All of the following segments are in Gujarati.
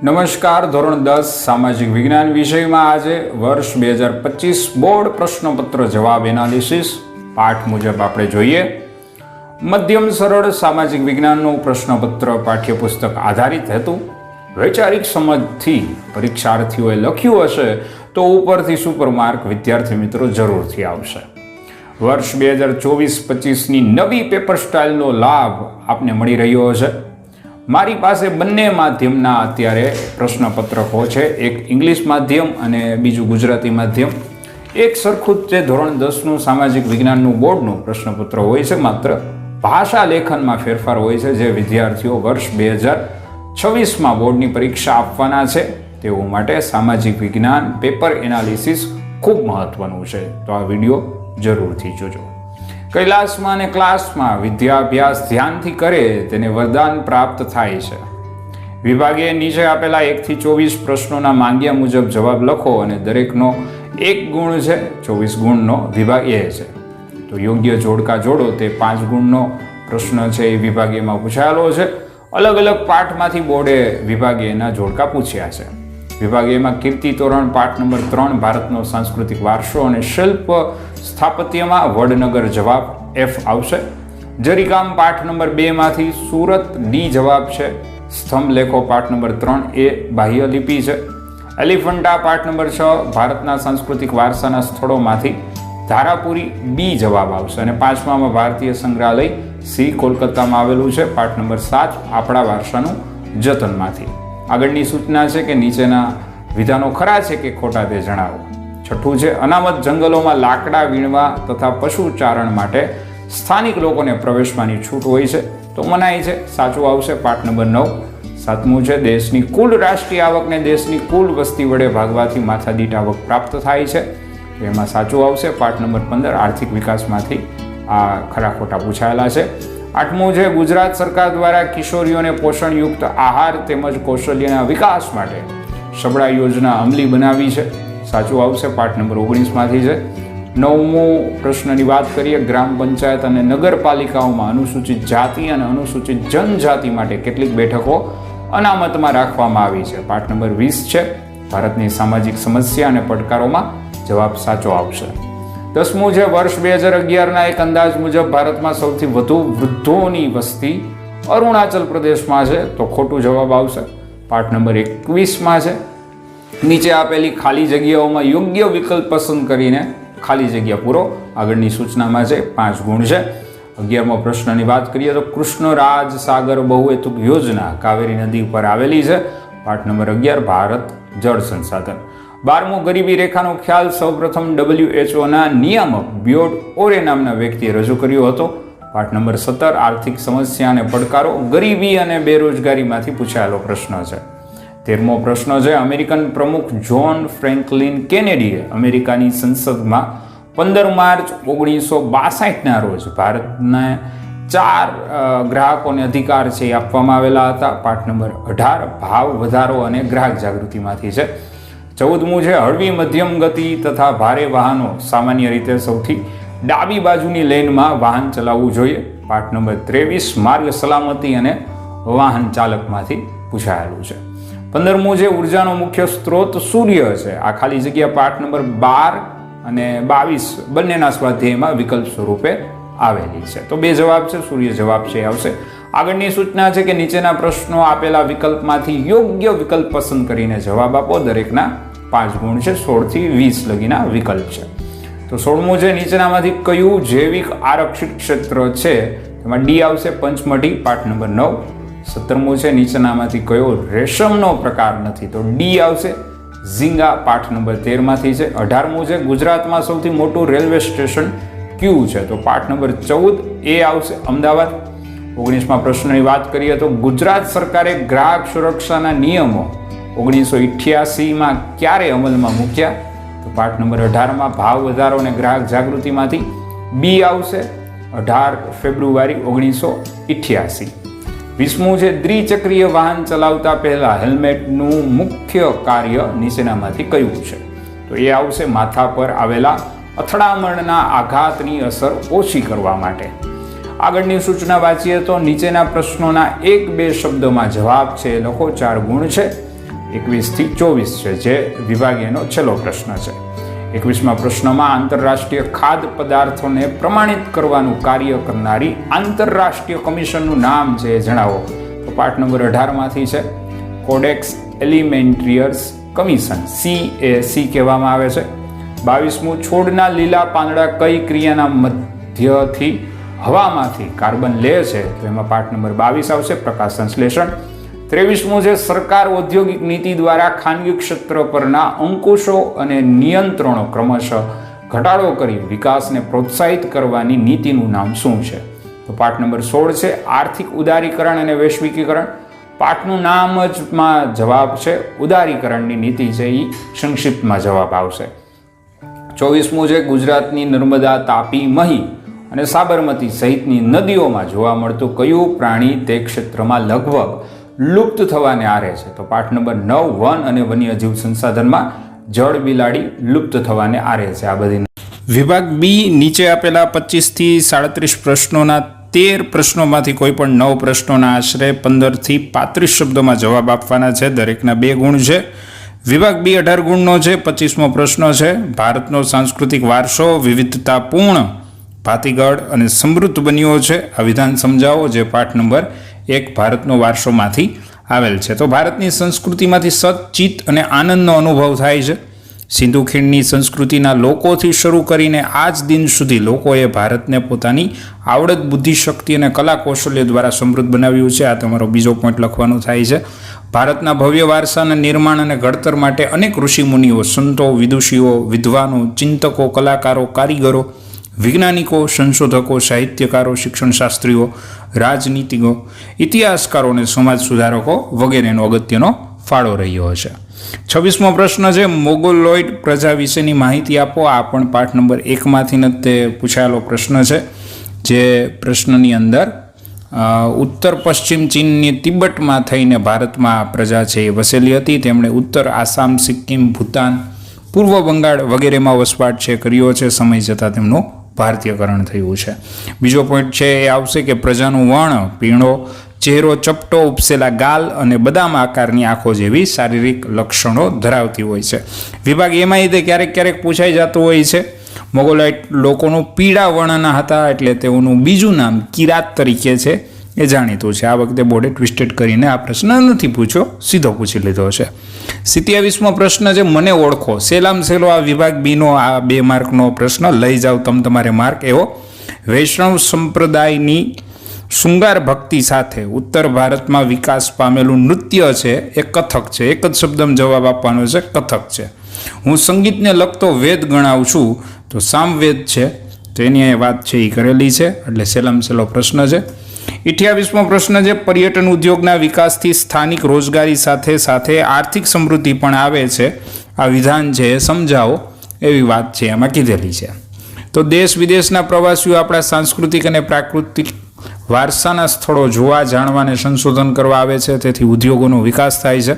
નમસ્કાર. ધોરણ 10 સામાજિક વિજ્ઞાન વિષયમાં આજે વર્ષ 2025 બોર્ડ પ્રશ્નપત્ર જવાબ એનાલિસિસ પાઠ મુજબ આપણે જોઈએ. મધ્યમ સરળ સામાજિક વિજ્ઞાનનું પ્રશ્નપત્ર પાઠ્યપુસ્તક આધારિત હતું. વૈચારિક સમજથી પરીક્ષાર્થીઓએ લખ્યું હશે તો ઉપરથી સુપર માર્ક વિદ્યાર્થી મિત્રો જરૂરથી આવશે. વર્ષ 2024-25ની નવી પેપર સ્ટાઇલનો લાભ આપને મળી રહ્યો હશે. મારી પાસે બંને માધ્યમના અત્યારે પ્રશ્નપત્રકો છે, એક ઇંગ્લિશ માધ્યમ અને બીજું ગુજરાતી માધ્યમ. એક સરખું જ તે ધોરણ 10નું સામાજિક વિજ્ઞાનનું બોર્ડનું પ્રશ્નપત્ર હોય છે, માત્ર ભાષા લેખનમાં ફેરફાર હોય છે, જે વિદ્યાર્થીઓ વર્ષ 2026માં બોર્ડની પરીક્ષા આપવાના છે તેઓ માટે સામાજિક વિજ્ઞાન પેપર એનાલિસિસ ખૂબ મહત્વનું છે. તો આ વિડીયો જરૂરથી જોજો. કૈલાસમાં અને ક્લાસમાં વિદ્યાભ્યાસ ધ્યાનથી કરે તેને વરદાન પ્રાપ્ત થાય છે. વિભાગે નીચે આપેલા 1 થી 24 પ્રશ્નોના માંગ્યા મુજબ જવાબ લખો અને દરેકનો 1 ગુણ છે. 24 ગુણનો વિભાગ એ છે. તો યોગ્ય જોડકા જોડો તે 5 ગુણનો પ્રશ્ન છે એ વિભાગીયમાં પૂછાયેલો છે. અલગ અલગ પાઠમાંથી બોર્ડે વિભાગીયના જોડકા પૂછ્યા છે. વિભાગીયમાં કીર્તિ તોરણ પાઠ નંબર 3 ભારતનો સાંસ્કૃતિક વારસો અને શિલ્પ સ્થાપત્યમાં વડનગર જવાબ F આવશે. જરીકામ પાઠ નંબર 2 માંથી સુરત D જવાબ છે. સ્તંભ લેખો પાઠ નંબર 3 એ બાહ્ય લિપિ છે. એલિફન્ટા પાઠ નંબર 6 ભારતના સાંસ્કૃતિક વારસાના સ્થળોમાંથી ધારાપુરી B જવાબ આવશે. અને 5મામાં ભારતીય સંગ્રહાલય C કોલકાતામાં આવેલું છે. પાઠ નંબર 7 આપણા વારસાનું જતનમાંથી. આગળની સૂચના છે કે નીચેના વિધાનો ખરા છે કે ખોટા તે જણાવો. છઠ્ઠું છે અનામત જંગલોમાં લાકડા વીણવા તથા પશુચારણ માટે સ્થાનિક લોકોને પ્રવેશવાની છૂટ હોય છે તો મનાય છે. સાચું આવશે પાઠ નંબર 9. સાતમું છે દેશની કુલ રાષ્ટ્રીય આવકને દેશની કુલ વસ્તી વડે ભાગવાથી માથાદીઠ આવક પ્રાપ્ત થાય છે તો એમાં સાચું આવશે પાઠ નંબર 15. આર્થિક વિકાસમાંથી આ ખરા ખોટા પૂછાયેલા છે. 8મું છે ગુજરાત સરકાર દ્વારા કિશોરીઓને પોષણયુક્ત આહાર તેમજ કૌશલ્યના વિકાસ માટે સબળા યોજના અમલી બનાવી છે. સાચું આવશે પાઠ નંબર 19માંથી છે. 9મું પ્રશ્નની વાત કરીએ ગ્રામ પંચાયત અને નગરપાલિકાઓમાં અનુસૂચિત જાતિ અને અનુસૂચિત જનજાતિ માટે કેટલીક બેઠકો અનામતમાં રાખવામાં આવી છે. પાઠ નંબર 20 છે ભારતની સામાજિક સમસ્યા અને પડકારોમાં જવાબ સાચો આવશે. 10મું છે વર્ષ 2011ના એક અંદાજ મુજબ ભારતમાં સૌથી વધુ વૃદ્ધોની વસ્તી અરુણાચલ પ્રદેશમાં છે તો ખોટું જવાબ આવશે. પાઠ નંબર 21માં છે નીચે આપેલી ખાલી જગ્યાઓમાં યોગ્ય વિકલ્પ પસંદ કરીને ખાલી જગ્યા પૂરો. આગળની સૂચનામાં છે 5 ગુણ છે. 11મો પ્રશ્નની વાત કરીએ તો કૃષ્ણરાજ સાગર બહુહેતુક યોજના કાવેરી નદી ઉપર આવેલી છે. પાઠ નંબર 11 ભારત જળ સંસાધન. 12મું ગરીબી રેખાનો ખ્યાલ સૌપ્રથમ WHOના નિયામક બ્યોડ ઓરે નામના વ્યક્તિએ રજૂ કર્યો હતો. પાઠ નંબર 17 આર્થિક સમસ્યા અને પડકારો ગરીબી અને બેરોજગારીમાંથી પૂછાયેલો પ્રશ્ન છે. 13મો પ્રશ્ન છે અમેરિકન પ્રમુખ જ્હોન ફ્રેન્કલિન કેનેડીએ અમેરિકાની સંસદમાં 15 માર્ચ 1962ના રોજ ભારતના 4 ગ્રાહકોને અધિકાર છે એ આપવામાં આવેલા હતા. પાઠ નંબર 18 ભાવ વધારો અને ગ્રાહક જાગૃતિમાંથી છે. 14મું છે હળવી મધ્યમ ગતિ તથા ભારે વાહનો સામાન્ય રીતે સૌથી ડાબી બાજુની લેનમાં વાહન ચલાવવું જોઈએ. પાઠ નંબર 23 માર્ગ સલામતી અને વાહન ચાલકમાંથી પૂછાયેલું છે. 15મું છે ઉર્જાનો મુખ્ય સ્ત્રોત સૂર્ય છે. આ ખાલી જગ્યા પાઠ નંબર 12 અને 22 બંનેના સ્વાધ્યાયમાં વિકલ્પ સ્વરૂપે આવેલી છે તો 2 જવાબ છે. સૂર્ય જવાબ છે આવશે. આગળની સૂચના છે કે નીચેના પ્રશ્નો આપેલા વિકલ્પમાંથી યોગ્ય વિકલ્પ પસંદ કરીને જવાબ આપો. દરેકના 5 ગુણ છે. 16 થી 20 લગીના વિકલ્પ છે. તો 16મું છે નીચેનામાંથી કયું જૈવિક આરક્ષિત ક્ષેત્ર છે એમાં D આવશે પંચમઢી. પાઠ નંબર 9. 17મું છે નીચેનામાંથી કયો રેશમનો પ્રકાર નથી તો D આવશે ઝીંગા. પાઠ નંબર 13માંથી છે. 18મું છે ગુજરાતમાં સૌથી મોટું રેલવે સ્ટેશન કયું છે તો પાઠ નંબર 14 એ આવશે અમદાવાદ. 19મા પ્રશ્નની વાત કરીએ તો ગુજરાત સરકારે ગ્રાહક સુરક્ષાના નિયમો 1988માં ક્યારે અમલમાં મૂક્યા તો પાઠ નંબર 18માં ભાવ વધારો અને ગ્રાહક જાગૃતિમાંથી B આવશે 18 ફેબ્રુઆરી 1988. 20મું છે દ્વિચક્રીય વાહન ચલાવતા પહેલા હેલ્મેટનું મુખ્ય કાર્ય નીચેનામાંથી કયું છે તો એ આવશે માથા પર આવેલા અથડામણના આઘાતની અસર ઓછી કરવા માટે. આગળની સૂચના વાંચીએ તો નીચેના પ્રશ્નોના 1-2 શબ્દોમાં જવાબ છે લખો. 4 ગુણ છે. 21 થી 24 છે, જે વિભાગીયનો છેલ્લો પ્રશ્ન છે. 21મા પ્રશ્નમાં આંતરરાષ્ટ્રીય ખાદ્ય પદાર્થોને પ્રમાણિત કરવાનું કાર્ય કરનારી આંતરરાષ્ટ્રીય કમિશનનું નામ છે એ જણાવો. તો પાઠ નંબર 18માંથી છે કોડેક્સ એલિમેન્ટ્રિયર્સ કમિશન, CAC કહેવામાં આવે છે. 22મું છોડના લીલા પાંદડા કઈ ક્રિયાના મધ્યથી હવામાંથી કાર્બન લે છે? તો એમાં પાઠ નંબર 22 આવશે, પ્રકાશ સંશ્લેષણ. 23મું છે સરકાર ઔદ્યોગિક નીતિ દ્વારા ખાનગી ક્ષેત્ર પરના અંકુશો અને નિયંત્રણો ક્રમશઃ ઘટાડો કરી વિકાસને પ્રોત્સાહિત કરવાની નીતિનું નામ શું છે? તો પાઠ નંબર 16 છે આર્થિક ઉદારીકરણ અને વૈશ્વિકીકરણ. પાઠનું નામ જ માં જવાબ છે ઉદારીકરણની નીતિ છે, એ સંક્ષિપ્તમાં જવાબ આવશે. 24મું છે ગુજરાતની નર્મદા, તાપી, મહી અને સાબરમતી સહિતની નદીઓમાં જોવા મળતું કયું પ્રાણી તે ક્ષેત્રમાં લગભગ લુપ્ત થવાને આરે છે? તો પાઠ નંબર 9 વન અને વન્યજીવ સંસાધનમાં જળ બિલાડી લુપ્ત થવાને આરે છે. આ બધી વિભાગ બી નીચે આપેલા 25 થી 37 પ્રશ્નોના 13 પ્રશ્નોમાંથી કોઈ પણ 9 પ્રશ્નોના આશરે 15 થી 35 શબ્દોમાં જવાબ આપવાના છે. દરેકના 2 ગુણ છે. વિભાગ બી 18 ગુણનો છે. 25મો પ્રશ્ન છે ભારતનો સાંસ્કૃતિક વારસો વિવિધતાપૂર્ણ, ભાતીગળ અને સમૃદ્ધ બન્યો છે, આ વિધાન સમજાવો, જે પાઠ નંબર 1 ભારતનો વારસોમાંથી આવેલ છે. તો ભારતની સંસ્કૃતિમાંથી સત, અને આનંદનો અનુભવ થાય છે. સિંધુ ખીણની સંસ્કૃતિના લોકોથી શરૂ કરીને આજ દિન સુધી લોકોએ ભારતને પોતાની આવડત, બુદ્ધિશક્તિ અને કલા કૌશલ્ય દ્વારા સમૃદ્ધ બનાવ્યું છે. આ તમારો બીજો પોઈન્ટ લખવાનો થાય છે. ભારતના ભવ્ય વારસાના નિર્માણ અને ઘડતર માટે અનેક ઋષિમુનિઓ, સંતો, વિદુષીઓ, વિદ્વાનો, ચિંતકો, કલાકારો, કારીગરો, વૈજ્ઞાનિકો, સંશોધકો, સાહિત્યકારો, શિક્ષણશાસ્ત્રીઓ, રાજનીતિજ્ઞો, ઇતિહાસકારો અને સમાજ સુધારકો વગેરેનો અગત્યનો ફાળો રહ્યો છે. 26મો પ્રશ્ન છે મોગોલોઇડ પ્રજા વિશેની માહિતી આપો. આ પણ પાઠ નંબર 1માંથી જ તે પૂછાયેલો પ્રશ્ન છે, જે પ્રશ્નની અંદર ઉત્તર પશ્ચિમ ચીનની તિબેટમાં થઈને ભારતમાં પ્રજા છે એ વસેલી હતી. તેમણે ઉત્તર આસામ, સિક્કિમ, ભૂતાન, પૂર્વ બંગાળ વગેરેમાં વસવાટ છે કર્યો છે. સમય જતાં તેમનું ભારતીયકરણ થયું છે. બીજો પોઈન્ટ છે એ આવશે કે પ્રજાનું વર્ણ પીળો, ચહેરો ચપટો, ઉપસેલા ગાલ અને બદામ આકારની આંખો જેવી શારીરિક લક્ષણો ધરાવતી હોય છે. વિભાગ એમાં તે ક્યારેક ક્યારેક પૂછાઈ જતું હોય છે. મોગોલાઇટ લોકોનું પીળા વર્ણના હતા, એટલે તેઓનું બીજું નામ કિરાત તરીકે છે એ જાણીતું છે. આ વખતે બોર્ડે ટ્વિસ્ટેડ કરીને આ પ્રશ્ન નથી પૂછ્યો, સીધો પૂછી લીધો છે. 27મો પ્રશ્ન છે મને ઓળખો. સહેલામ સહેલો આ વિભાગ બીનો આ 2 માર્કનો પ્રશ્ન લઈ જાઓ તમારે માર્ક એવો. વૈષ્ણવ સંપ્રદાયની શૃંગાર ભક્તિ સાથે ઉત્તર ભારતમાં વિકાસ પામેલું નૃત્ય છે એ કથક છે. એક જ શબ્દમાં જવાબ આપવાનો છે, કથક છે. હું સંગીતને લગતો વેદ ગણાવું છું, તો સામવેદ છે, તો એની વાત છે એ કરેલી છે, એટલે સહેલામ સહેલો પ્રશ્ન છે. 28મો પ્રશ્ન છે પર્યટન ઉદ્યોગના વિકાસથી સ્થાનિક રોજગારી સાથે સાથે આર્થિક સમૃદ્ધિ પણ આવે છે, આ વિધાન છે એ સમજાવો, એવી વાત છે એમાં કીધેલી છે. તો દેશ વિદેશના પ્રવાસીઓ આપણા સાંસ્કૃતિક અને પ્રાકૃતિક વારસાના સ્થળો જોવા, જાણવા અને સંશોધન કરવા આવે છે, તેથી ઉદ્યોગોનો વિકાસ થાય છે.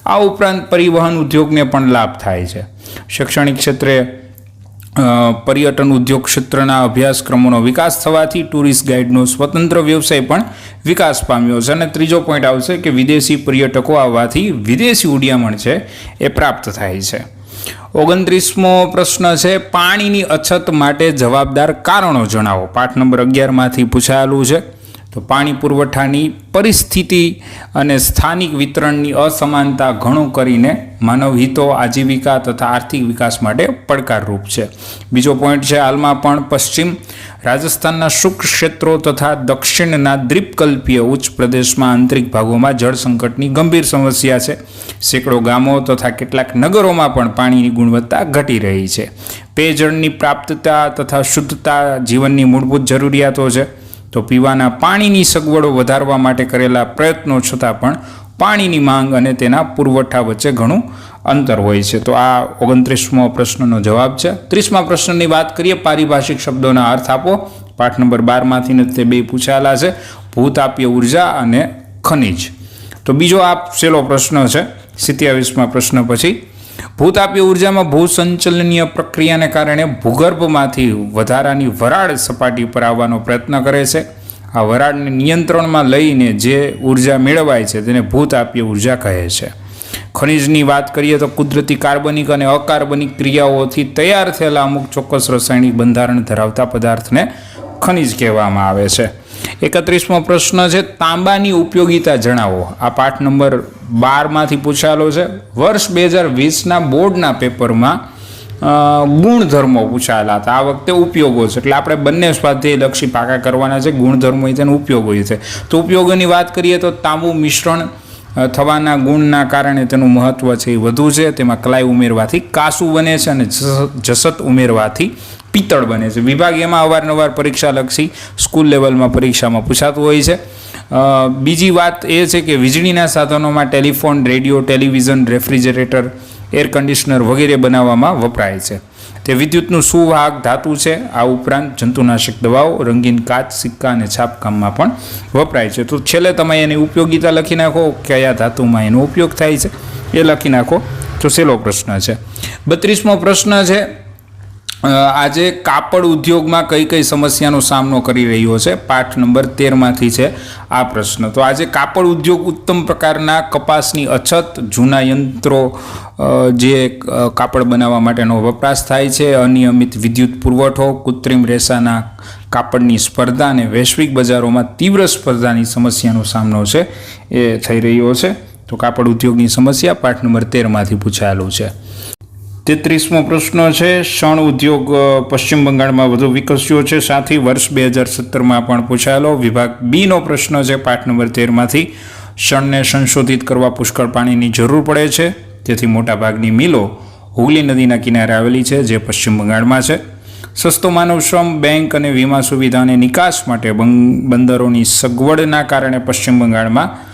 આ ઉપરાંત પરિવહન ઉદ્યોગને પણ લાભ થાય છે. શૈક્ષણિક ક્ષેત્રે પર્યટન ઉદ્યોગ ક્ષેત્રના અભ્યાસક્રમોનો વિકાસ થવાથી ટુરિસ્ટ ગાઈડનો સ્વતંત્ર વ્યવસાય પણ વિકાસ પામ્યો છે. અને ત્રીજો પોઈન્ટ આવશે કે વિદેશી પર્યટકો આવવાથી વિદેશી ઉડિયામણ છે એ પ્રાપ્ત થાય છે. 29મો પ્રશ્ન છે પાણીની અછત માટે જવાબદાર કારણો જણાવો. પાઠ નંબર 11માંથી પૂછાયેલું છે. તો પાણી પુરવઠાની પરિસ્થિતિ અને સ્થાનિક વિતરણની અસમાનતા ઘણું કરીને માનવ હિતો, આજીવિકા તથા આર્થિક વિકાસ માટે પડકારરૂપ છે. બીજો પોઈન્ટ છે હાલમાં પણ પશ્ચિમ રાજસ્થાનના શુષ્ક ક્ષેત્રો તથા દક્ષિણના દ્વીપકલ્પીય ઉચ્ચ પ્રદેશમાં આંતરિક ભાગોમાં જળ સંકટની ગંભીર સમસ્યા છે. સેંકડો ગામો તથા કેટલાક નગરોમાં પણ પાણીની ગુણવત્તા ઘટી રહી છે. પેયજળની પ્રાપ્તતા તથા શુદ્ધતા જીવનની મૂળભૂત જરૂરિયાતો છે. તો પીવાના પાણીની સગવડો વધારવા માટે કરેલા પ્રયત્નો છતાં પણ પાણીની માંગ અને તેના પુરવઠા વચ્ચે ઘણું અંતર હોય છે. તો આ 29મો પ્રશ્નનો જવાબ છે. 30મા પ્રશ્નની વાત કરીએ પારિભાષિક શબ્દોના અર્થ આપો. પાઠ નંબર 12માંથી તે 2 પૂછાયેલા છે, ભૂતાપીય ઉર્જા અને ખનિજ. તો બીજો આ છેલ્લો પ્રશ્ન છે 27મા પ્રશ્ન પછી. ભૂતાપીય ઉર્જામાં ભૂસંચલનીય પ્રક્રિયાને કારણે ભૂગર્ભમાંથી વધારાની વરાળ સપાટી પર આવવાનો પ્રયત્ન કરે છે. આ વરાળને નિયંત્રણમાં લઈને જે ઉર્જા મેળવાય છે તેને ભૂતાપીય ઉર્જા કહે છે. ખનિજની વાત કરીએ તો કુદરતી કાર્બનિક અને અકાર્બનિક ક્રિયાઓથી તૈયાર થયેલા અમુક ચોક્કસ રાસાયણિક બંધારણ ધરાવતા પદાર્થને ખનિજ કહેવામાં આવે છે. 31મો પ્રશ્ન છે, તાંબાની ઉપયોગિતા જણાવો. આ પાઠ નંબર 12માંથી પૂછાયેલો છે. વર્ષ 2020ના બોર્ડના પેપરમાં ગુણધર્મો પૂછાયેલા હતા. આ વખતે ઉપયોગો છે, એટલે આપણે બંને સ્વાધ્યાયલક્ષી પાકા કરવાના છે. ગુણધર્મો તેનો ઉપયોગો છે. તો ઉપયોગોની વાત કરીએ તો તાંબુ મિશ્રણ થવાના ગુણના કારણે તેનું મહત્વ છે એ વધુ છે. તેમાં કલાઈ ઉમેરવાથી કાસુ બને છે અને જસત ઉમેરવાથી પિત્તળ બને છે. વિભાગ એમાં અવારનવાર પરીક્ષાલક્ષી સ્કૂલ લેવલમાં પરીક્ષામાં પૂછાતું હોય છે. બીજી વાત એ છે કે વીજળીના સાધનોમાં telephone, radio, television, refrigerator, air conditioner વગેરે બનાવવામાં વપરાય છે. તે વિદ્યુતનું સુવાહક ધાતુ છે. આ ઉપરાંત જંતુનાશક દવાઓ, રંગીન કાચ, સિક્કા અને છાપકામમાં પણ વપરાય છે. તો છેલ્લે તમે એની ઉપયોગિતા લખી નાખો, કયા ધાતુમાં એનો ઉપયોગ થાય છે એ લખી નાખો. તો છેલ્લો પ્રશ્ન છે. 32મો પ્રશ્ન છે, આજે કાપડ ઉદ્યોગમાં કઈ કઈ સમસ્યાનો સામનો કરી રહ્યો છે. પાઠ નંબર 13માંથી છે આ પ્રશ્ન. તો આજે કાપડ ઉદ્યોગ ઉત્તમ પ્રકારના કપાસની અછત, જૂના યંત્રો જે કાપડ બનાવવા માટેનો વપરાશ થાય છે, અનિયમિત વિદ્યુત પુરવઠો, કૃત્રિમ રેસાના કાપડની સ્પર્ધા અને વૈશ્વિક બજારોમાં તીવ્ર સ્પર્ધાની સમસ્યાનો સામનો છે એ થઈ રહ્યો છે. તો કાપડ ઉદ્યોગની સમસ્યા પાઠ નંબર 13માંથી પૂછાયેલું છે. 33મો પ્રશ્ન છે, શણ ઉદ્યોગ પશ્ચિમ બંગાળમાં વધુ વિકસ્યો છે. સાથી વર્ષ 2017માં પણ પૂછાયેલો. વિભાગ બીનો પ્રશ્ન છે પાઠ નંબર 13માંથી. શણને સંશોધિત કરવા પુષ્કળ પાણીની જરૂર પડે છે, તેથી મોટાભાગની મિલો હુગલી નદીના કિનારે આવેલી છે, જે પશ્ચિમ બંગાળમાં છે. સસ્તો માનવ શ્રમ, બેંક અને વીમા સુવિધાને નિકાસ માટે બંદરોની સગવડના કારણે પશ્ચિમ બંગાળમાં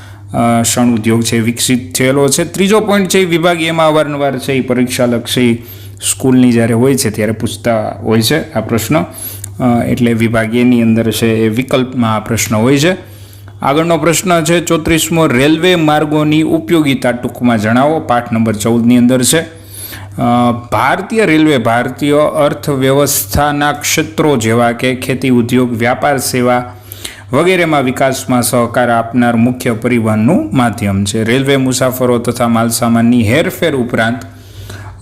શણ ઉદ્યોગ છે વિકસિત થયેલો છે. ત્રીજો પોઈન્ટ છે, વિભાગ એમાં અવારનવાર છે એ પરીક્ષાલક્ષી સ્કૂલની જ્યારે હોય છે ત્યારે પૂછતા હોય છે આ પ્રશ્ન. એટલે વિભાગ એની અંદર છે એ વિકલ્પમાં આ પ્રશ્ન હોય છે. આગળનો પ્રશ્ન છે 34મો, રેલવે માર્ગોની ઉપયોગિતા ટૂંકમાં જણાવો. પાઠ નંબર 14ની અંદર છે. ભારતીય રેલવે ભારતીય અર્થવ્યવસ્થાના ક્ષેત્રો જેવા કે ખેતી, ઉદ્યોગ, વ્યાપાર, સેવા વગેરેમાં વિકાસમાં સહકાર આપનાર મુખ્ય પરિવહનનું માધ્યમ છે. રેલવે મુસાફરો તથા માલસામાનની હેરફેર ઉપરાંત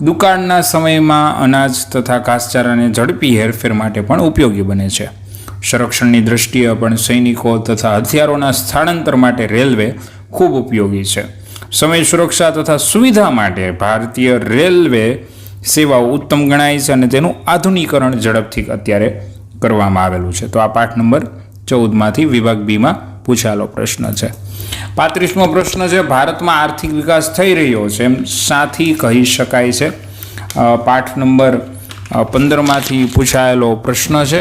દુકાળના સમયમાં અનાજ તથા ઘાસચારાને ઝડપી હેરફેર માટે પણ ઉપયોગી બને છે. સંરક્ષણની દ્રષ્ટિએ પણ સૈનિકો તથા હથિયારોના સ્થળાંતર માટે રેલવે ખૂબ ઉપયોગી છે. સમય સુરક્ષા તથા સુવિધા માટે ભારતીય રેલવે સેવાઓ ઉત્તમ ગણાય છે અને તેનું આધુનિકરણ ઝડપથી અત્યારે કરવામાં આવેલું છે. તો આ પાઠ નંબર 14માંથી વિભાગ બીમાં પૂછાયેલો પ્રશ્ન છે. 35મો પ્રશ્ન છે, ભારતમાં આર્થિક વિકાસ થઈ રહ્યો છે એમ સાથી કહી શકાય છે. પાઠ નંબર 15માંથી પૂછાયેલો પ્રશ્ન છે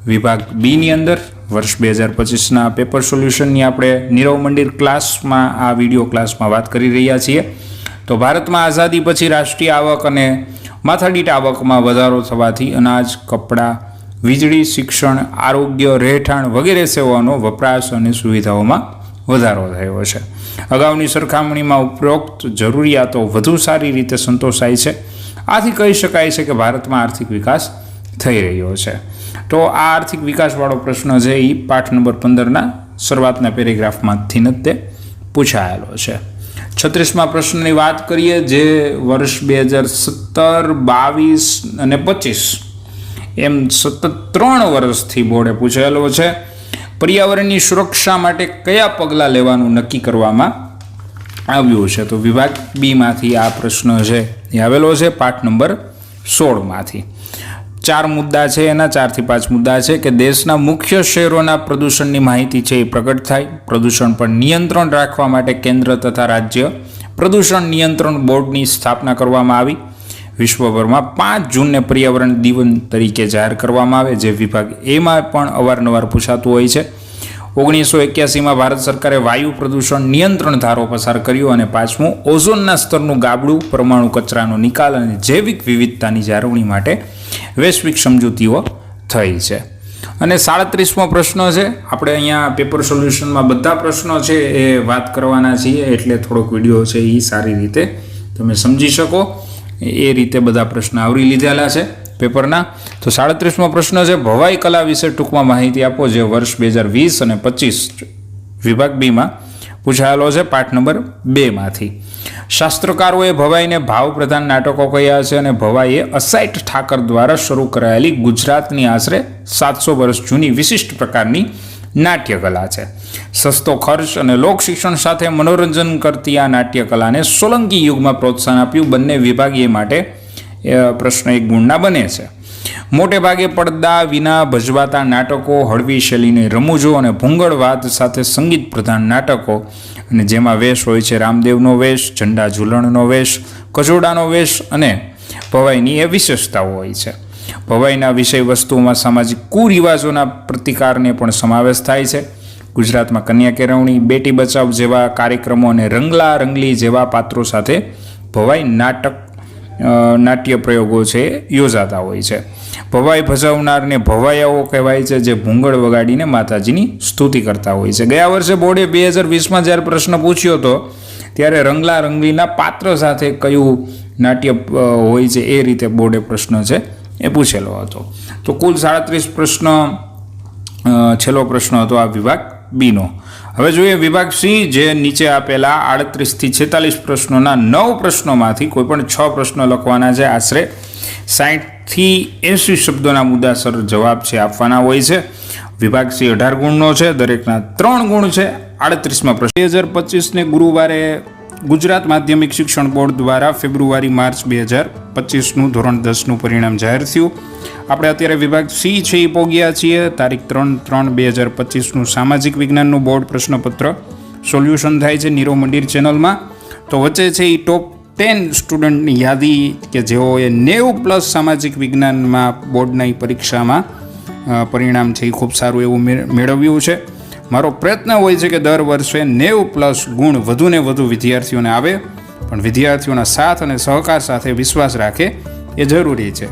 વિભાગ બીની અંદર. વર્ષ 2025ના પેપર સોલ્યુશનની આપણે નીરવ મંદિર ક્લાસમાં આ વિડીયો ક્લાસમાં વાત કરી રહ્યા છીએ. તો ભારતમાં આઝાદી પછી રાષ્ટ્રીય આવક અને માથાદીઠ આવકમાં વધારો થવાથી અનાજ, કપડાં, વીજળી, શિક્ષણ, આરોગ્ય, રહેઠાણ વગેરે સેવાઓનો વપરાશ અને સુવિધાઓમાં વધારો થયો છે. અગાઉની સરખામણીમાં ઉપરોક્ત જરૂરિયાતો વધુ સારી રીતે સંતોષાય છે. આથી કહી શકાય છે કે ભારતમાં આર્થિક વિકાસ થઈ રહ્યો છે. તો આ આર્થિક વિકાસવાળો પ્રશ્ન છે એ પાઠ નંબર 15ના શરૂઆતના પેરેગ્રાફમાંથી જ તે પૂછાયેલો છે. 36મા પ્રશ્નની વાત કરીએ, જે વર્ષ 2017, 22 અને 25 એમ સતત 3 વર્ષથી બોર્ડે પૂછાયેલો છે. પર્યાવરણની સુરક્ષા માટે કયા પગલાં લેવાનું નક્કી કરવામાં આવ્યું છે. તો વિભાગ બીમાંથી આ પ્રશ્ન છે એ આવેલો છે પાઠ નંબર 16માંથી. 4 મુદ્દા છે, એના 4 થી 5 મુદ્દા છે કે દેશના મુખ્ય શહેરોના પ્રદૂષણની માહિતી છે એ પ્રગટ થાય. પ્રદૂષણ પર નિયંત્રણ રાખવા માટે કેન્દ્ર તથા રાજ્ય પ્રદૂષણ નિયંત્રણ બોર્ડની સ્થાપના કરવામાં આવી. વિશ્વભરમાં 5 જૂનને પર્યાવરણ દિવસ તરીકે જાહેર કરવામાં આવે, જે વિભાગ એમાં પણ અવારનવાર પૂછાતું હોય છે. 1981માં ભારત સરકારે વાયુ પ્રદૂષણ નિયંત્રણ ધારો પસાર કર્યો અને 5મું ઓઝોનના સ્તરનું ગાબડું, પરમાણુ કચરાનો નિકાલ અને જૈવિક વિવિધતાની જાળવણી માટે વૈશ્વિક સમજૂતીઓ થઈ છે. અને 37મો પ્રશ્ન છે. આપણે અહીંયા પેપર સોલ્યુશનમાં બધા પ્રશ્નો છે એ વાત કરવાના છીએ, એટલે થોડોક વિડીયો છે એ સારી રીતે તમે સમજી શકો એ રીતે બધા પ્રશ્ન આવરી લીધેલા છે પેપરના. તો 37મો પ્રશ્ન છે, ભવાઈ કલા વિશે ટૂંકમાં માહિતી આપો, જે વર્ષ 2020 અને 25 વિભાગ બીમાં પૂછાયેલો છે પાઠ નંબર 2માંથી. શાસ્ત્રકારોએ ભવાઈને ભાવપ્રધાન નાટકો કહ્યા છે અને ભવાઈએ અસાઇટ ઠાકર દ્વારા શરૂ કરાયેલી ગુજરાતની આશરે 700 વર્ષ જૂની વિશિષ્ટ પ્રકારની નાટ્યકલા છે. સસ્તો ખર્ચ અને લોકશિક્ષણ સાથે મનોરંજન કરતી આ નાટ્યકલાને સોલંકી યુગમાં પ્રોત્સાહન આપ્યું. બંને વિભાગીય માટે પ્રશ્ન 1 ગુણના બને છે. મોટે ભાગે પડદા વિના ભજવાતા નાટકો, હળવી શૈલીની રમૂજો અને ભૂંગળવાદ સાથે સંગીત પ્રધાન નાટકો, અને જેમાં વેશ હોય છે રામદેવનો વેશ, ઝંડા ઝૂલણનો વેશ, કજોડાનો વેશ અને ભવાઈની એ વિશેષતાઓ હોય છે. ભવાઈના વિષય વસ્તુઓમાં સામાજિક કુરિવાજોના પ્રતિકારને પણ સમાવેશ થાય છે. ગુજરાતમાં કન્યા કેળવણી, બેટી બચાવ જેવા કાર્યક્રમો અને રંગલા રંગલી જેવા પાત્રો સાથે ભવાઈ નાટ્ય પ્રયોગો છે યોજાતા હોય છે. ભવાઈ ભજવનારને ભવાયાઓ કહેવાય છે, જે ભૂંગળ વગાડીને માતાજીની સ્તુતિ કરતા હોય છે. ગયા વર્ષે બોર્ડે 2020માં જ્યારે પ્રશ્ન પૂછ્યો હતો ત્યારે રંગલા રંગલીના પાત્ર સાથે કયું નાટ્ય હોય છે એ રીતે બોર્ડે પ્રશ્ન છે એ પૂછેલો હતો. તો કુલ 37 પ્રશ્ન, છેલ્લો પ્રશ્ન હતો આ વિભાગ બીનો. હવે જોઈએ વિભાગ સી, જે નીચે આપેલા 38 થી 46 પ્રશ્નોના 9 પ્રશ્નોમાંથી કોઈ પણ 6 પ્રશ્નો લખવાના છે. આશરે 60 થી 80 શબ્દોના મુદ્દાસર જવાબ છે આપવાના હોય છે. વિભાગ સી 18 ગુણનો છે, દરેકના 3 ગુણ છે. 38માં પ્રશ્ન 2025ને ગુરુવારે ગુજરાત માધ્યમિક શિક્ષણ બોર્ડ દ્વારા ફેબ્રુઆરી-માર્ચ 2025નું ધોરણ 10નું પરિણામ જાહેર થયું. આપણે અત્યારે વિભાગ સી છે એ પહોંચ્યા છીએ. તારીખ 3/3/2025નું સામાજિક વિજ્ઞાનનું બોર્ડ પ્રશ્નપત્ર સોલ્યુશન થાય છે નીરો મંદિર ચેનલમાં. તો વચ્ચે છે એ ટોપ 10 સ્ટુડન્ટની યાદી કે જેઓએ 90+ સામાજિક વિજ્ઞાનમાં બોર્ડની પરીક્ષામાં પરિણામ છે એ ખૂબ સારું એવું મેળવ્યું છે. મારો પ્રયત્ન હોય છે કે દર વર્ષે 90+ ગુણ વધુને વધુ વિદ્યાર્થીઓને આવે, પણ વિદ્યાર્થીઓના સાથ અને સહકાર સાથે વિશ્વાસ રાખે એ જરૂરી છે.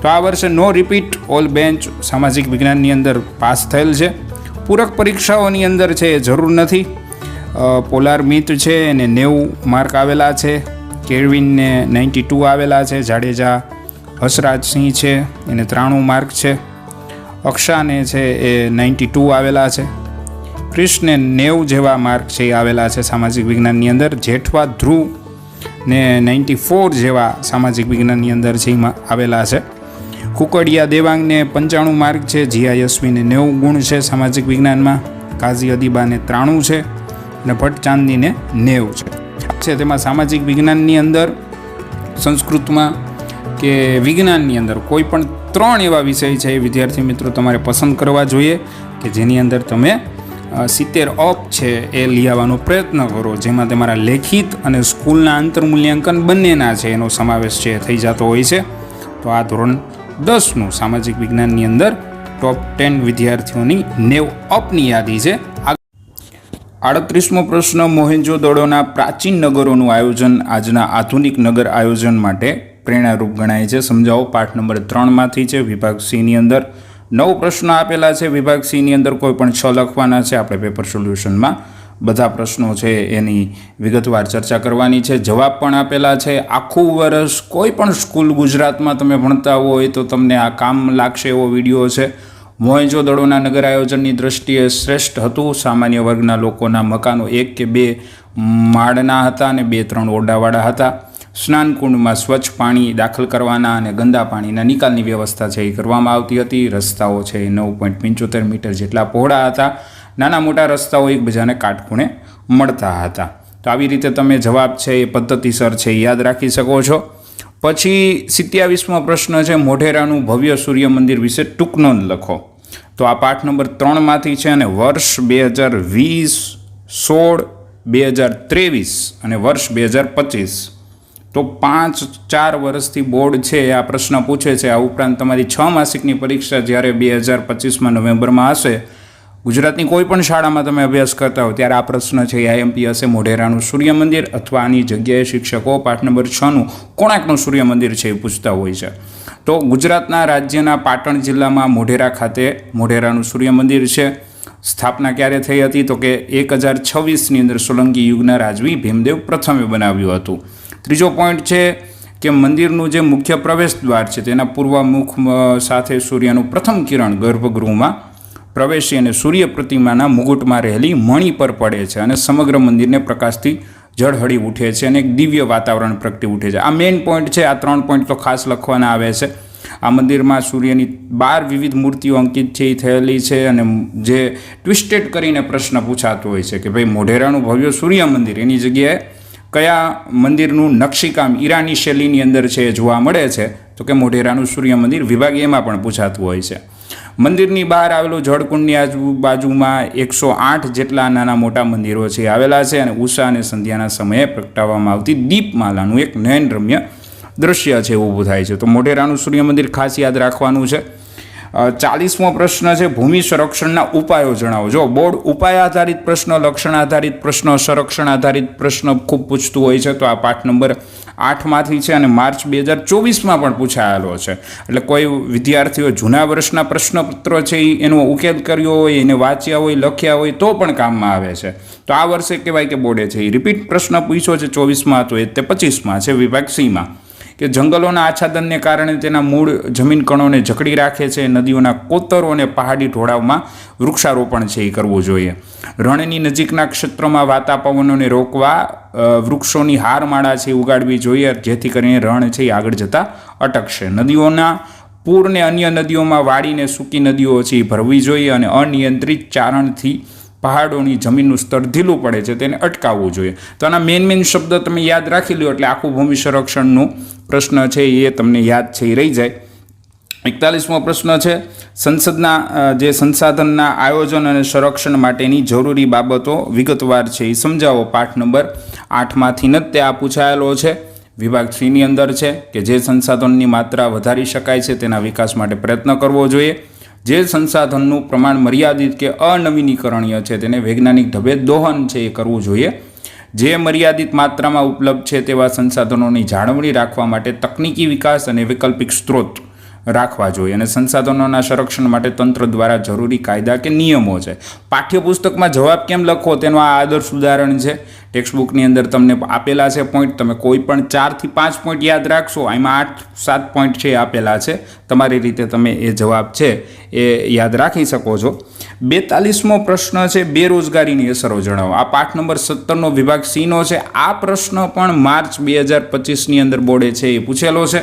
તો આ વર્ષે નો રિપીટ, ઓલ બેન્ચ સામાજિક વિજ્ઞાનની અંદર પાસ થયેલ છે. પૂરક પરીક્ષાઓની અંદર છે એ જરૂર નથી. પોલાર મિત છે એને 90 માર્ક આવેલા છે, કેળવીનને 92 આવેલા છે, જાડેજા હસરાજસિંહ છે એને 93 માર્ક છે, અક્ષાને છે એ 92 આવેલા છે, ક્રિશને 90 જેવા માર્ક છે એ આવેલા છે સામાજિક વિજ્ઞાનની અંદર, જેઠવા ધ્રુવ ને 94 જેવા સામાજિક વિજ્ઞાનની અંદર છે એમાં આવેલા છે, કુકડિયા દેવાંગને 95 માર્ક છે, જીયા યશ્વીને 90 ગુણ છે સામાજિક વિજ્ઞાનમાં, કાઝી અદીબાને 93 છે અને ભટ્ટ ચાંદનીને 90 છે. તેમાં સામાજિક વિજ્ઞાનની અંદર, સંસ્કૃતમાં કે વિજ્ઞાનની અંદર કોઈ પણ 3 એવા વિષય છે એ વિદ્યાર્થી મિત્રો તમારે પસંદ કરવા જોઈએ કે જેની અંદર તમે 70 અપ છે એ લઈ આવવાનો પ્રયત્ન કરો, જેમાં તમારા લેખિત અને સ્કૂલના આંતરમૂલ્યાંકન બંનેના છે એનો સમાવેશ છે થઈ જતો હોય છે. તો આ ધોરણ 10નું સામાજિક વિજ્ઞાનની અંદર ટોપ 10 વિદ્યાર્થીઓની 90 અપની યાદી છે. 38મો પ્રશ્ન, મોહેંજો-દડોના પ્રાચીન નગરોનું આયોજન આજના આધુનિક નગર આયોજન માટે પ્રેરણારૂપ ગણાય છે. સમજાવો. પાઠ નંબર 3માંથી છે. વિભાગ સીની અંદર 9 પ્રશ્નો આપેલા છે. વિભાગ સીની અંદર કોઈ પણ 6 લખવાના છે. આપણે પેપર સોલ્યુશનમાં બધા પ્રશ્નો છે એની વિગતવાર ચર્ચા કરવાની છે. જવાબ પણ આપેલા છે. આખું વર્ષ કોઈ પણ સ્કૂલ ગુજરાતમાં તમે ભણતા હોય તો તમને આ કામ લાગશે એવો વિડીયો છે. મોહેંજો-દડોના નગર આયોજનની દ્રષ્ટિએ શ્રેષ્ઠ હતું. સામાન્ય વર્ગના લોકોના મકાનો 1 કે 2 માળના હતા અને 2-3 ઓરડાવાળા હતા. સ્નાનકુંડમાં સ્વચ્છ પાણી દાખલ કરવાના અને ગંદા પાણીના નિકાલની વ્યવસ્થા છે એ કરવામાં આવતી હતી. રસ્તાઓ છે એ 9.75 મીટર જેટલા પહોળા હતા. નાના મોટા રસ્તાઓ એકબીજાને કાટખૂણે મળતા હતા. તો આવી રીતે તમે જવાબ છે એ પદ્ધતિસર છે એ યાદ રાખી શકો છો. પછી 27મો પ્રશ્ન છે, મોઢેરાનું ભવ્ય સૂર્ય મંદિર વિશે ટૂંક નોંધ લખો. તો આ પાઠ નંબર 3માંથી છે અને વર્ષ 2020, 16, 2023 અને વર્ષ 2025 તો 5-4 વર્ષથી બોર્ડ છે આ પ્રશ્ન પૂછે છે. આ ઉપરાંત તમારી 6 માસિકની પરીક્ષા જ્યારે 2025માં નવેમ્બરમાં હશે, ગુજરાતની કોઈ પણ શાળામાં તમે અભ્યાસ કરતા હો ત્યારે આ પ્રશ્ન છે એ આઈએમપી હશે. મોઢેરાનું સૂર્ય મંદિર અથવા આની જગ્યાએ શિક્ષકો પાઠ નંબર 6નું કોણાકનું સૂર્ય મંદિર છે એ પૂછતા હોય છે. તો ગુજરાતના રાજ્યના પાટણ જિલ્લામાં મોઢેરા ખાતે મોઢેરાનું સૂર્ય મંદિર છે. સ્થાપના ક્યારે થઈ હતી? તો કે 1026ની અંદર સોલંકી યુગના રાજવી ભીમદેવ પ્રથમે બનાવ્યું હતું. ત્રીજો પોઈન્ટ છે કે મંદિરનું જે મુખ્ય પ્રવેશ દ્વાર છે તેના પૂર્વ મુખ સાથે સૂર્યનું પ્રથમ કિરણ ગર્ભગૃહમાં પ્રવેશી અને સૂર્ય પ્રતિમાના મુગુટમાં રહેલી મણી પર પડે છે અને સમગ્ર મંદિરને પ્રકાશથી ઝળહળી ઉઠે છે અને એક દિવ્ય વાતાવરણ પ્રગટી ઉઠે છે. આ મેઇન પોઈન્ટ છે. આ 3 પોઈન્ટ તો ખાસ લખવાના આવે છે. આ મંદિરમાં સૂર્યની 12 વિવિધ મૂર્તિઓ અંકિત છે એ થયેલી છે અને જે ટ્વિસ્ટેડ કરીને પ્રશ્ન પૂછાતો હોય છે કે ભાઈ મોઢેરાનું ભવ્ય સૂર્ય મંદિર એની જગ્યાએ કયા મંદિરનું નકશીકામ ઈરાની શૈલીની અંદર છે એ જોવા મળે છે, તો કે મોઢેરાનું સૂર્ય મંદિર. વિભાગ એમાં પણ પૂછાતું હોય છે. મંદિરની બહાર આવેલું જળકુંડની આજુબાજુમાં 108 જેટલા નાના મોટા મંદિરો છે આવેલા છે અને ઉષા અને સંધ્યાના સમયે પ્રગટાવવામાં આવતી દીપમાલાનું એક નયનરમ્ય દ્રશ્ય છે ઊભું થાય છે. તો મોઢેરાનું સૂર્ય મંદિર ખાસ યાદ રાખવાનું છે. 40મો પ્રશ્ન છે ભૂમિ સંરક્ષણના ઉપાયો જણાવો. જો બોર્ડ ઉપાય આધારિત પ્રશ્ન, લક્ષણ આધારિત પ્રશ્ન, સંરક્ષણ આધારિત પ્રશ્ન ખૂબ પૂછતું હોય છે. તો આ પાઠ નંબર 8માંથી છે અને માર્ચ 2024માં પણ પૂછાયેલો છે. એટલે કોઈ વિદ્યાર્થીઓ જૂના વર્ષના પ્રશ્નપત્રો છે એનો ઉકેલ કર્યો હોય, એને વાંચ્યા હોય, લખ્યા હોય તો પણ કામમાં આવે છે. તો આ વર્ષે કહેવાય કે બોર્ડે છે એ રિપીટ પ્રશ્ન પૂછ્યો છે 24માં હતો એ તે 25માં છે વિભાગ સીમાં, કે જંગલોના આચ્છાદનને કારણે તેના મૂળ જમીન કણોને જકડી રાખે છે. નદીઓના કોતરો અને પહાડી ઢોળાવમાં વૃક્ષારોપણ છે એ કરવું જોઈએ. રણની નજીકના ક્ષેત્રોમાં વાતા પવનોને રોકવા વૃક્ષોની હારમાળા છે ઉગાડવી જોઈએ, જેથી કરીને રણ છે એ આગળ જતાં અટકશે. નદીઓના પૂરને અન્ય નદીઓમાં વાળીને સૂકી નદીઓ છે એ ભરવી જોઈએ અને અનિયંત્રિત ચારણથી પહાડોની જમીનનું સ્તર ઢીલું પડે છે તેને અટકાવવું જોઈએ. તો આના મેઇન શબ્દ તમે યાદ રાખી લો એટલે આખું ભૂમિ સંરક્ષણનું પ્રશ્ન છે એ તમને યાદ છે એ રહી જાય. 41મો પ્રશ્ન છે સંસદના જે સંસાધનના આયોજન અને સંરક્ષણ માટેની જરૂરી બાબતો વિગતવાર છે એ સમજાવો. પાઠ નંબર 8માંથી જ તે આ પૂછાયેલો છે. વિભાગ 3ની અંદર છે કે જે સંસાધનની માત્રા વધારી શકાય છે તેના વિકાસ માટે પ્રયત્ન કરવો જોઈએ. જે સંસાધનનું પ્રમાણ મર્યાદિત કે અનવીનીકરણીય છે તેને વૈજ્ઞાનિક ઢબે દોહન છે એ કરવું જોઈએ. જે મર્યાદિત માત્રામાં ઉપલબ્ધ છે તેવા સંસાધનોની જાળવણી રાખવા માટે તકનીકી વિકાસ અને વૈકલ્પિક સ્ત્રોત રાખવા જોઈએ અને સંસાધનોના સંરક્ષણ માટે તંત્ર દ્વારા જરૂરી કાયદા કે નિયમો છે. પાઠ્યપુસ્તકમાં જવાબ કેમ લખવો તેનું આ આદર્શ ઉદાહરણ છે. ટેક્સ્ટબુકની અંદર તમને આપેલા છે પોઈન્ટ, તમે કોઈ પણ 4 થી 5 પોઈન્ટ યાદ રાખશો. એમાં 8-7 પોઈન્ટ છે આપેલા છે. તમારી રીતે તમે એ જવાબ છે એ યાદ રાખી શકો છો. 42મો પ્રશ્ન છે બેરોજગારીની અસરો જણાવો. આ પાઠ નંબર 17નો વિભાગ સીનો છે. આ પ્રશ્ન પણ માર્ચ 2025ની અંદર બોર્ડે છે એ પૂછેલો છે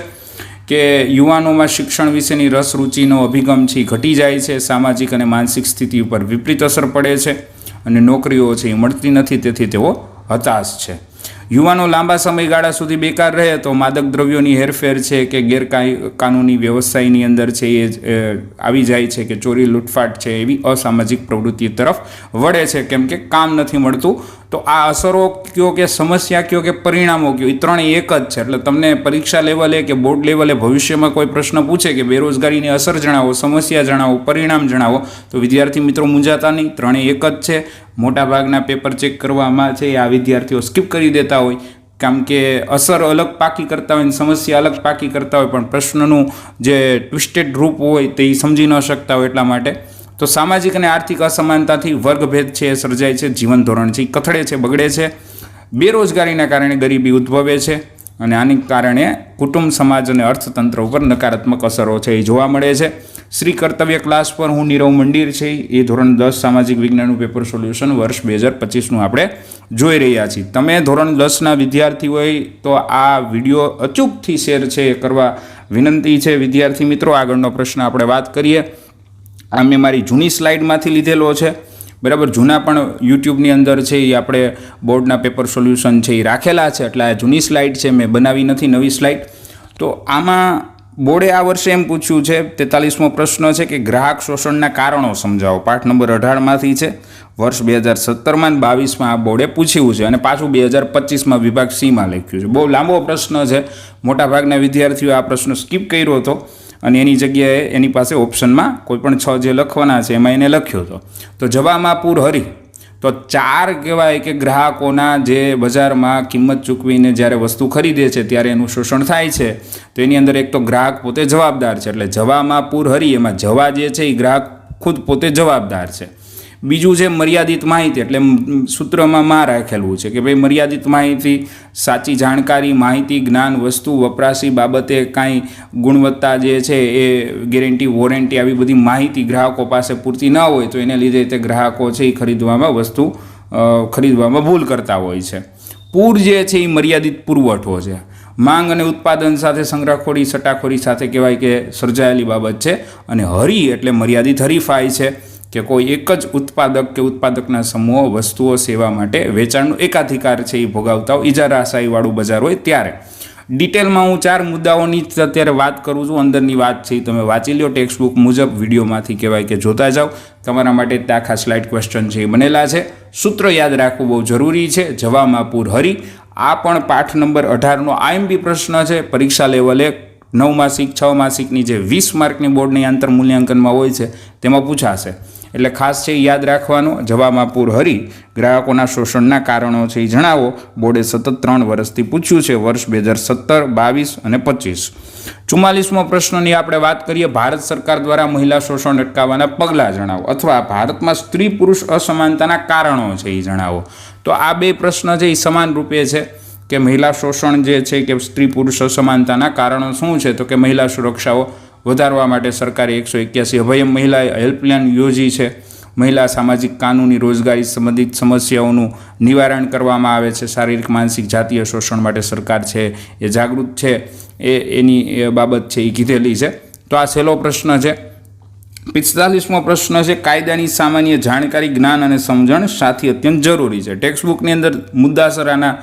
કે યુવાનોમાં શિક્ષણ વિશેની રસ રુચિનો અભિગમ છે ઘટી જાય છે, સામાજિક અને માનસિક સ્થિતિ ઉપર વિપરીત અસર પડે છે અને નોકરીઓ છે એ મળતી નથી, તેથી તેઓ હતાશ છે. યુવાનો લાંબા સમયગાળા સુધી બેકાર રહે તો માદક દ્રવ્યોની હેરફેર છે કે ગેરકાનૂની વ્યવસાયની અંદર છે એ આવી જાય છે કે ચોરી લૂંટફાટ છે એવી અસામાજિક પ્રવૃત્તિ તરફ વળે છે, કેમ કે કામ નથી મળતું. તો આ અસરો કયો કે સમસ્યા કયો કે પરિણામો કયો એ ત્રણેય એક જ છે. એટલે તમને પરીક્ષા લેવલે કે બોર્ડ લેવલે ભવિષ્યમાં કોઈ પ્રશ્ન પૂછે કે બેરોજગારીની અસર જણાવો, સમસ્યા જણાવો, પરિણામ જણાવો, તો વિદ્યાર્થી મિત્રો મૂંઝાતા નહીં, ત્રણેય એક જ છે. મોટાભાગના પેપર ચેક કરવામાં છે આ વિદ્યાર્થીઓ સ્કીપ કરી દેતા હોય, કારણ કે અસર અલગ પાકી કરતા હોય, સમસ્યા અલગ પાકી કરતા હોય, પણ પ્રશ્નનું જે ટ્વિસ્ટેડ રૂપ હોય તે સમજી ન શકતા હોય. એટલા માટે તો સામાજિક અને આર્થિક અસમાનતાથી વર્ગભેદ છે એ સર્જાય છે, જીવન ધોરણ છે કથળે છે, બગડે છે. બેરોજગારીના કારણે ગરીબી ઉદ્ભવે છે અને આને કારણે કુટુંબ, સમાજ અને અર્થતંત્ર ઉપર નકારાત્મક અસરો છે એ જોવા મળે છે. શ્રી કર્તવ્ય ક્લાસ પર હું નીરવ મંદિર છે એ ધોરણ 10 સામાજિક વિજ્ઞાનનું પેપર સોલ્યુશન વર્ષ 2025નું આપણે જોઈ રહ્યા છીએ. તમે ધોરણ 10ના વિદ્યાર્થી હોય તો આ વિડીયો અચૂકથી શેર છે એ કરવા વિનંતી છે. વિદ્યાર્થી મિત્રો, આગળનો પ્રશ્ન આપણે વાત કરીએ. આ મેં મારી જૂની સ્લાઇડમાંથી લીધેલો છે, બરાબર. જૂના પણ યુટ્યુબની અંદર છે એ આપણે બોર્ડના પેપર સોલ્યુશન છે એ રાખેલા છે, એટલે આ જૂની સ્લાઇડ છે, મેં બનાવી નથી નવી સ્લાઇડ. તો આમાં બોર્ડે આ વર્ષે એમ પૂછ્યું છે, 43મો પ્રશ્ન છે કે ગ્રાહક શોષણના કારણો સમજાવો. પાઠ નંબર 18માંથી છે. વર્ષ 2017માં અને 22માં આ બોર્ડે પૂછ્યું છે અને પાછું 2025માં વિભાગ સીમાં લખ્યું છે. બહુ લાંબો પ્રશ્ન છે. મોટાભાગના વિદ્યાર્થીઓ આ પ્રશ્ન સ્કીપ કર્યો હતો અને એની જગ્યાએ એની પાસે ઓપ્શનમાં કોઈ પણ 6 જે લખવાના છે એમાં એને લખ્યો હતો. તો જવામાં પૂર હરી તો 4 કહેવાય કે ગ્રાહકોના જે બજારમાં કિંમત ચૂકવીને જ્યારે વસ્તુ ખરીદે છે ત્યારે એનું શોષણ થાય છે. તો એની અંદર એક તો ગ્રાહક પોતે જવાબદાર છે, એટલે જવામાં પૂર હરી, એમાં જવા જે છે એ ગ્રાહક ખુદ પોતે જવાબદાર છે. બીજું છે મર્યાદિત માહિતી, એટલે સૂત્રમાં માં રાખેલું છે કે ભાઈ મર્યાદિત માહિતી, સાચી જાણકારી, માહિતી, જ્ઞાન, વસ્તુ, વપરાશી બાબતે કાંઈ ગુણવત્તા જે છે એ ગેરંટી, વોરંટી આવી બધી માહિતી ગ્રાહકો પાસે પૂરતી ન હોય તો એને લીધે તે ગ્રાહકો છે એ ખરીદવામાં ભૂલ કરતા હોય છે. પૂર જે છે એ મર્યાદિત પુરવઠો છે. માંગ અને ઉત્પાદન સાથે સંગ્રહખોરી સટ્ટાખોરી સાથે કહેવાય કે સર્જાયેલી બાબત છે. અને હરી એટલે મર્યાદિત હરીફાઈ છે કે કોઈ એક જ ઉત્પાદક કે ઉત્પાદકના સમૂહો વસ્તુઓ સેવા માટે વેચાણનો એકાધિકાર છે એ ભોગવતા હોય, ઇજારાશાહીવાળું બજાર હોય ત્યારે. ડિટેલમાં હું 4 મુદ્દાઓની અત્યારે વાત કરું છું. અંદરની વાત છે તમે વાંચી લો ટેક્સ્ટ બુક મુજબ, વિડીયોમાંથી કહેવાય કે જોતા જાઓ. તમારા માટે આખા સ્લાઇડ ક્વેશ્ચન છે એ બનેલા છે. સૂત્ર યાદ રાખવું બહુ જરૂરી છે. જવામાં પૂર હરી, આ પણ પાઠ નંબર 18નો IMP પ્રશ્ન છે. પરીક્ષા લેવલે 9 માસિક 6 માસિકની જે 20 માર્કની બોર્ડની આંતર મૂલ્યાંકનમાં હોય છે તેમાં પૂછાશે. એટલે ખાસ છે યાદ રાખવાનું. જવામાં પૂર હરી, ગ્રાહકોના શોષણના કારણો છે એ જણાવો. બોર્ડે સતત 3 વર્ષથી પૂછ્યું છે, વર્ષ 2017, 22 અને 25. 44મો પ્રશ્નની આપણે વાત કરીએ. ભારત સરકાર દ્વારા મહિલા શોષણ અટકાવવાના પગલાં જણાવો, અથવા ભારતમાં સ્ત્રી પુરુષ અસમાનતાના કારણો છે એ જણાવો. તો આ 2 પ્રશ્ન છે એ સમાન રૂપે છે કે મહિલા શોષણ જે છે કે સ્ત્રી પુરુષ અસમાનતાના કારણો શું છે. તો કે મહિલા સુરક્ષાઓ વધારવા માટે સરકારે 181 અભયમ મહિલા હેલ્પલાઇન યોજી છે. મહિલા સામાજિક કાનૂની રોજગારી સંબંધિત સમસ્યાઓનું નિવારણ કરવામાં આવે છે. શારીરિક માનસિક જાતીય શોષણ માટે સરકાર છે એ જાગૃત છે, એની બાબત છે એ કીધેલી છે. તો આ છેલ્લો પ્રશ્ન છે. 45મો પ્રશ્ન છે. કાયદાની સામાન્ય જાણકારી, જ્ઞાન અને સમજણ સાથી અત્યંત જરૂરી છે. ટેક્સ્ટબુકની અંદર મુદ્દાસર આના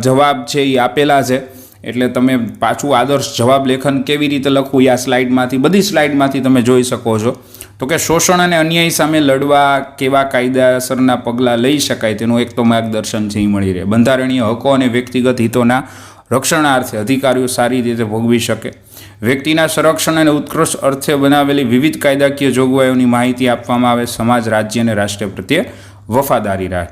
જવાબ છે એ આપેલા છે. એટલે તમે પાછું આદર્શ જવાબ લેખન કેવી રીતે લખવું આ સ્લાઇડમાંથી, બધી સ્લાઇડમાંથી તમે જોઈ શકો છો. તો કે શોષણ અને અન્યાય સામે લડવા કેવા કાયદાસરના પગલાં લઈ શકાય તેનું એક તો માર્ગદર્શન છે એ મળી રહે. બંધારણીય હકો અને વ્યક્તિગત હિતોના રક્ષણાર્થે અધિકારીઓ સારી રીતે ભોગવી શકે. વ્યક્તિના સંરક્ષણ અને ઉત્કૃષ્ટ અર્થે બનાવેલી વિવિધ કાયદાકીય જોગવાઈઓની માહિતી આપવામાં આવે. સમાજ, રાજ્ય અને રાષ્ટ્ર પ્રત્યે વફાદારી રહે.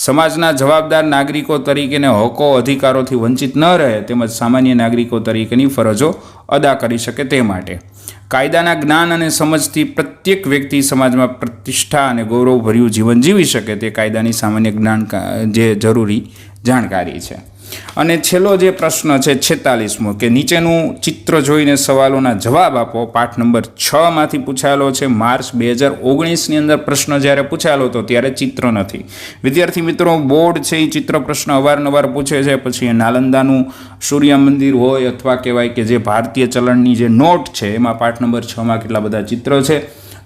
સમાજના જવાબદાર નાગરિકો તરીકેને હકો અધિકારોથી વંચિત ન રહે, તેમજ સામાન્ય નાગરિકો તરીકેની ફરજો અદા કરી શકે તે માટે. કાયદાના જ્ઞાન અને સમજથી પ્રત્યેક વ્યક્તિ સમાજમાં પ્રતિષ્ઠા અને ગૌરવભર્યું જીવન જીવી શકે તે કાયદાની સામાન્ય જ્ઞાન જે જરૂરી જાણકારી છે. અને છેલ્લો જે પ્રશ્ન છે 46મો કે નીચેનું ચિત્ર જોઈને સવાલોના જવાબ આપો. પાઠ નંબર 6માંથી પૂછાયેલો છે. માર્ચ 2019ની અંદર પ્રશ્ન જ્યારે પૂછાયેલો હતો ત્યારે ચિત્ર નથી. વિદ્યાર્થી મિત્રો, બોર્ડ છે એ ચિત્ર પ્રશ્ન અવારનવાર પૂછે છે. પછી નાલંદાનું સૂર્ય મંદિર હોય અથવા કહેવાય કે જે ભારતીય ચલણની જે નોટ છે એમાં પાઠ નંબર 6માં કેટલા બધા ચિત્ર છે.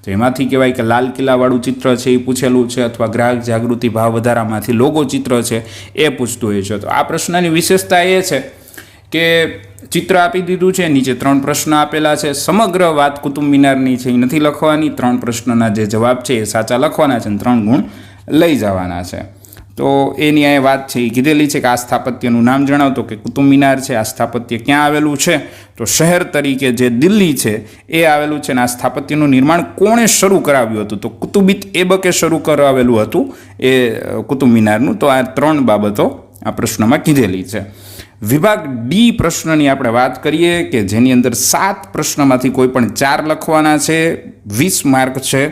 તો એમાંથી કહેવાય કે લાલ કિલ્લાવાળું ચિત્ર છે એ પૂછેલું છે, અથવા ગ્રાહક જાગૃતિ ભાવ વધારામાંથી લોગો ચિત્ર છે એ પૂછતું હોય છે. તો આ પ્રશ્નની વિશેષતા એ છે કે ચિત્ર આપી દીધું છે, નીચે 3 પ્રશ્ન આપેલા છે. સમગ્ર વાત કુતુબ મિનારની છે એ નથી લખવાની. 3 પ્રશ્નના જે જવાબ છે એ સાચા લખવાના છે અને 3 ગુણ લઈ જવાના છે. તો એની આ વાત છે એ કીધેલી છે કે આ સ્થાપત્યનું નામ જણાવતો કે કુતુબ મિનાર છે. આ સ્થાપત્ય ક્યાં આવેલું છે? તો શહેર તરીકે જે દિલ્હી છે એ આવેલું છે. અને આ સ્થાપત્યનું નિર્માણ કોણે શરૂ કરાવ્યું હતું? તો કુતુબિત એબકે શરૂ કરાવેલું હતું એ કુતુબ મિનારનું. તો આ 3 બાબતો આ પ્રશ્નમાં કીધેલી છે. વિભાગ ડી પ્રશ્નની આપણે વાત કરીએ કે જેની અંદર 7 પ્રશ્નમાંથી કોઈ પણ 4 લખવાના છે. 20 માર્ક છે.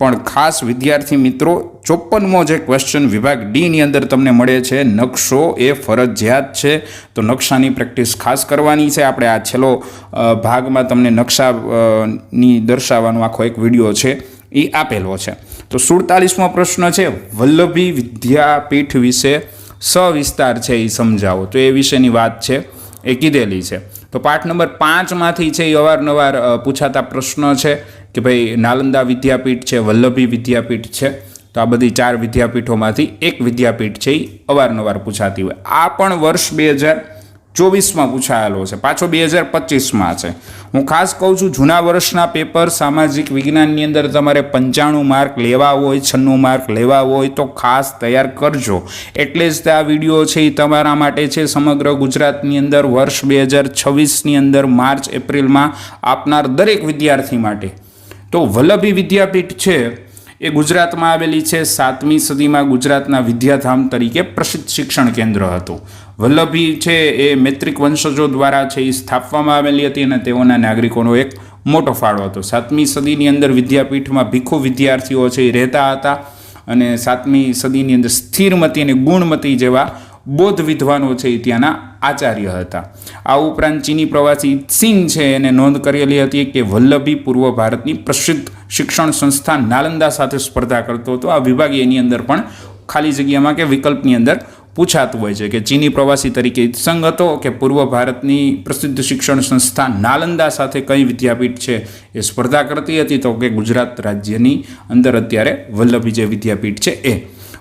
પણ ખાસ વિદ્યાર્થી મિત્રો 54મો જે ક્વેશ્ચન વિભાગ ડીની અંદર તમને મળે છે, નકશો એ ફરજિયાત છે. તો નકશાની પ્રેક્ટિસ ખાસ કરવાની છે. આપણે આ છેલ્લો ભાગમાં તમને નકશાની દર્શાવવાનો આખો એક વિડીયો છે એ આપેલો છે. તો 47મો પ્રશ્ન છે. વલ્લભી વિદ્યાપીઠ વિશે સવિસ્તાર છે એ સમજાવો. તો એ વિશેની વાત છે એ કીધેલી છે. તો પાઠ નંબર 5માંથી છે એ અવારનવાર પૂછાતા પ્રશ્નો છે કે ભાઈ નાલંદા વિદ્યાપીઠ છે, વલ્લભી વિદ્યાપીઠ છે. તો આ બધી 4 વિદ્યાપીઠોમાંથી એક વિદ્યાપીઠ છે એ અવારનવાર પૂછાતી હોય. આ પણ વર્ષ 2024માં પૂછાયેલો છે, પાછો 2025માં છે. હું ખાસ કહું છું જૂના વર્ષના પેપર સામાજિક વિજ્ઞાનની અંદર તમારે 95 માર્ક લેવા હોય, 96 માર્ક લેવા હોય તો ખાસ તૈયાર કરજો. એટલે જ આ વિડીયો છે એ તમારા માટે છે. સમગ્ર ગુજરાતની અંદર વર્ષ 2026ની અંદર માર્ચ એપ્રિલમાં આપનાર દરેક વિદ્યાર્થી માટે. તો વલ્લભી વિદ્યાપીઠ છે એ ગુજરાતમાં આવેલી છે. 7મી સદીમાં ગુજરાતના વિદ્યાધામ તરીકે પ્રસિદ્ધ શિક્ષણ કેન્દ્ર હતું. વલ્લભી છે એ મૈત્રિક વંશજો દ્વારા છે એ સ્થાપવામાં આવેલી હતી અને તેઓના નાગરિકોનો એક મોટો ફાળો હતો. 7મી સદીની અંદર વિદ્યાપીઠમાં ભિક્ષુ વિદ્યાર્થીઓ છે એ રહેતા હતા અને 7મી સદીની અંદર સ્થિરમતી અને ગુણમતી જેવા બૌદ્ધ વિદ્વાનો છે એ ત્યાંના આચાર્ય હતા. આ ઉપરાંત ચીની પ્રવાસી સિંહ છે એને નોંધ કરેલી હતી કે વલ્લભી પૂર્વ ભારતની પ્રસિદ્ધ શિક્ષણ સંસ્થા નાલંદા સાથે સ્પર્ધા કરતો હતો. આ વિભાગ એની અંદર પણ ખાલી જગ્યામાં કે વિકલ્પની અંદર પૂછાતું હોય છે કે ચીની પ્રવાસી તરીકે ઈત્સંગ હતો કે પૂર્વ ભારતની પ્રસિદ્ધ શિક્ષણ સંસ્થા નાલંદા સાથે કઈ વિદ્યાપીઠ છે એ સ્પર્ધા કરતી હતી, તો કે ગુજરાત રાજ્યની અંદર અત્યારે વલ્લભી જે વિદ્યાપીઠ છે એ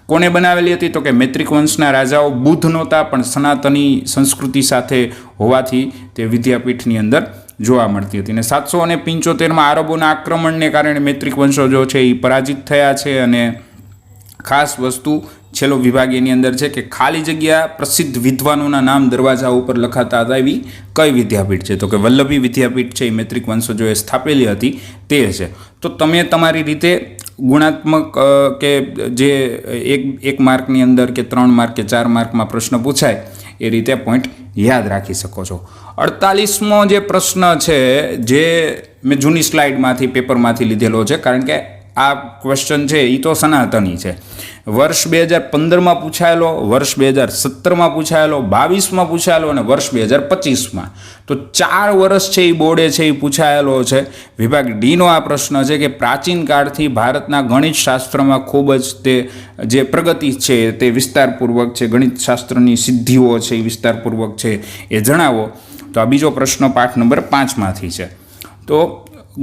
કોને બનાવેલી હતી, તો કે મૈત્રિક વંશના રાજાઓ બુદ્ધ નહોતા પણ સનાતની સંસ્કૃતિ સાથે હોવાથી તે વિદ્યાપીઠની અંદર જોવા મળતી હતી. અને 775માં આરબોના આક્રમણને કારણે મૈત્રિક વંશજો છે એ પરાજિત થયા છે. અને ખાસ વસ્તુ છેલ્લો વિભાગ એની અંદર છે કે ખાલી જગ્યા પ્રસિદ્ધ વિદ્વાનોના નામ દરવાજા ઉપર લખાતા હતા એવી કઈ વિદ્યાપીઠ છે, તો કે વલ્લભી વિદ્યાપીઠ છે એ મૈત્રિક વંશજોએ સ્થાપેલી હતી તે છે. તો તમે તમારી રીતે ગુણાત્મક કે જે એક માર્કની અંદર કે 3 માર્ક કે 4 માર્કમાં પ્રશ્ન પૂછાય એ રીતે પોઈન્ટ યાદ રાખી શકો છો. 48મો જે પ્રશ્ન છે જે મેં જૂની સ્લાઇડમાંથી પેપરમાંથી લીધેલો છે, કારણ કે આ ક્વેશ્ચન છે એ તો સનાતની છે. વર્ષ 2015માં પૂછાયેલો, વર્ષ 2017માં પૂછાયેલો, 22માં પૂછાયેલો અને વર્ષ 2025માં. તો 4 વર્ષ છે એ બોર્ડે છે એ પૂછાયેલો છે. વિભાગ ડીનો આ પ્રશ્ન છે કે પ્રાચીન કાળથી ભારતના ગણિત શાસ્ત્રમાં ખૂબ જ તે જે પ્રગતિ છે તે વિસ્તારપૂર્વક છે, ગણિત શાસ્ત્રની સિદ્ધિઓ છે એ વિસ્તારપૂર્વક છે એ જણાવો. તો આ બીજો પ્રશ્ન પાઠ નંબર 5માંથી છે. તો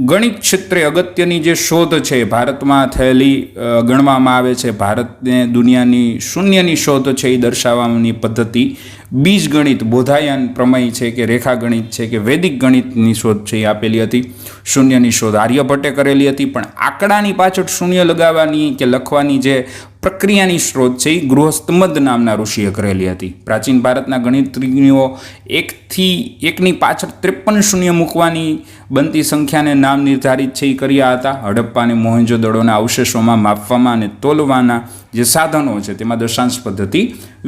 ગણિત ક્ષેત્રે અગત્યની જે શોધ છે ભારતમાં થયેલી ગણવામાં આવે છે. ભારતને દુનિયાની શૂન્યની શોધ છે એ દર્શાવવાની પદ્ધતિ બીજગણિત, બોધાયન પ્રમેય છે કે રેખાગણિત છે કે વૈદિક ગણિતની શોધ છે એ આપેલી હતી. શૂન્યની શોધ આર્યભટ્ટે કરેલી હતી, પણ આંકડાની પાછળ શૂન્ય લગાવવાની કે લખવાની જે પ્રક્રિયાની શોધ છે એ ગૃહસ્થમદ નામના ઋષિએ કરેલી હતી. પ્રાચીન ભારતના ગણિતજ્ઞો એકની પાછળ 53 શૂન્ય મૂકવાની બનતી સંખ્યાને નામ નિર્ધારિત છે એ કર્યા હતા. હડપ્પા અને મોહેંજો-દડોના અવશેષોમાં માપવામાં અને તોલવાના જે સાધનો છે તેમાં દશાંશ પદ્ધતિ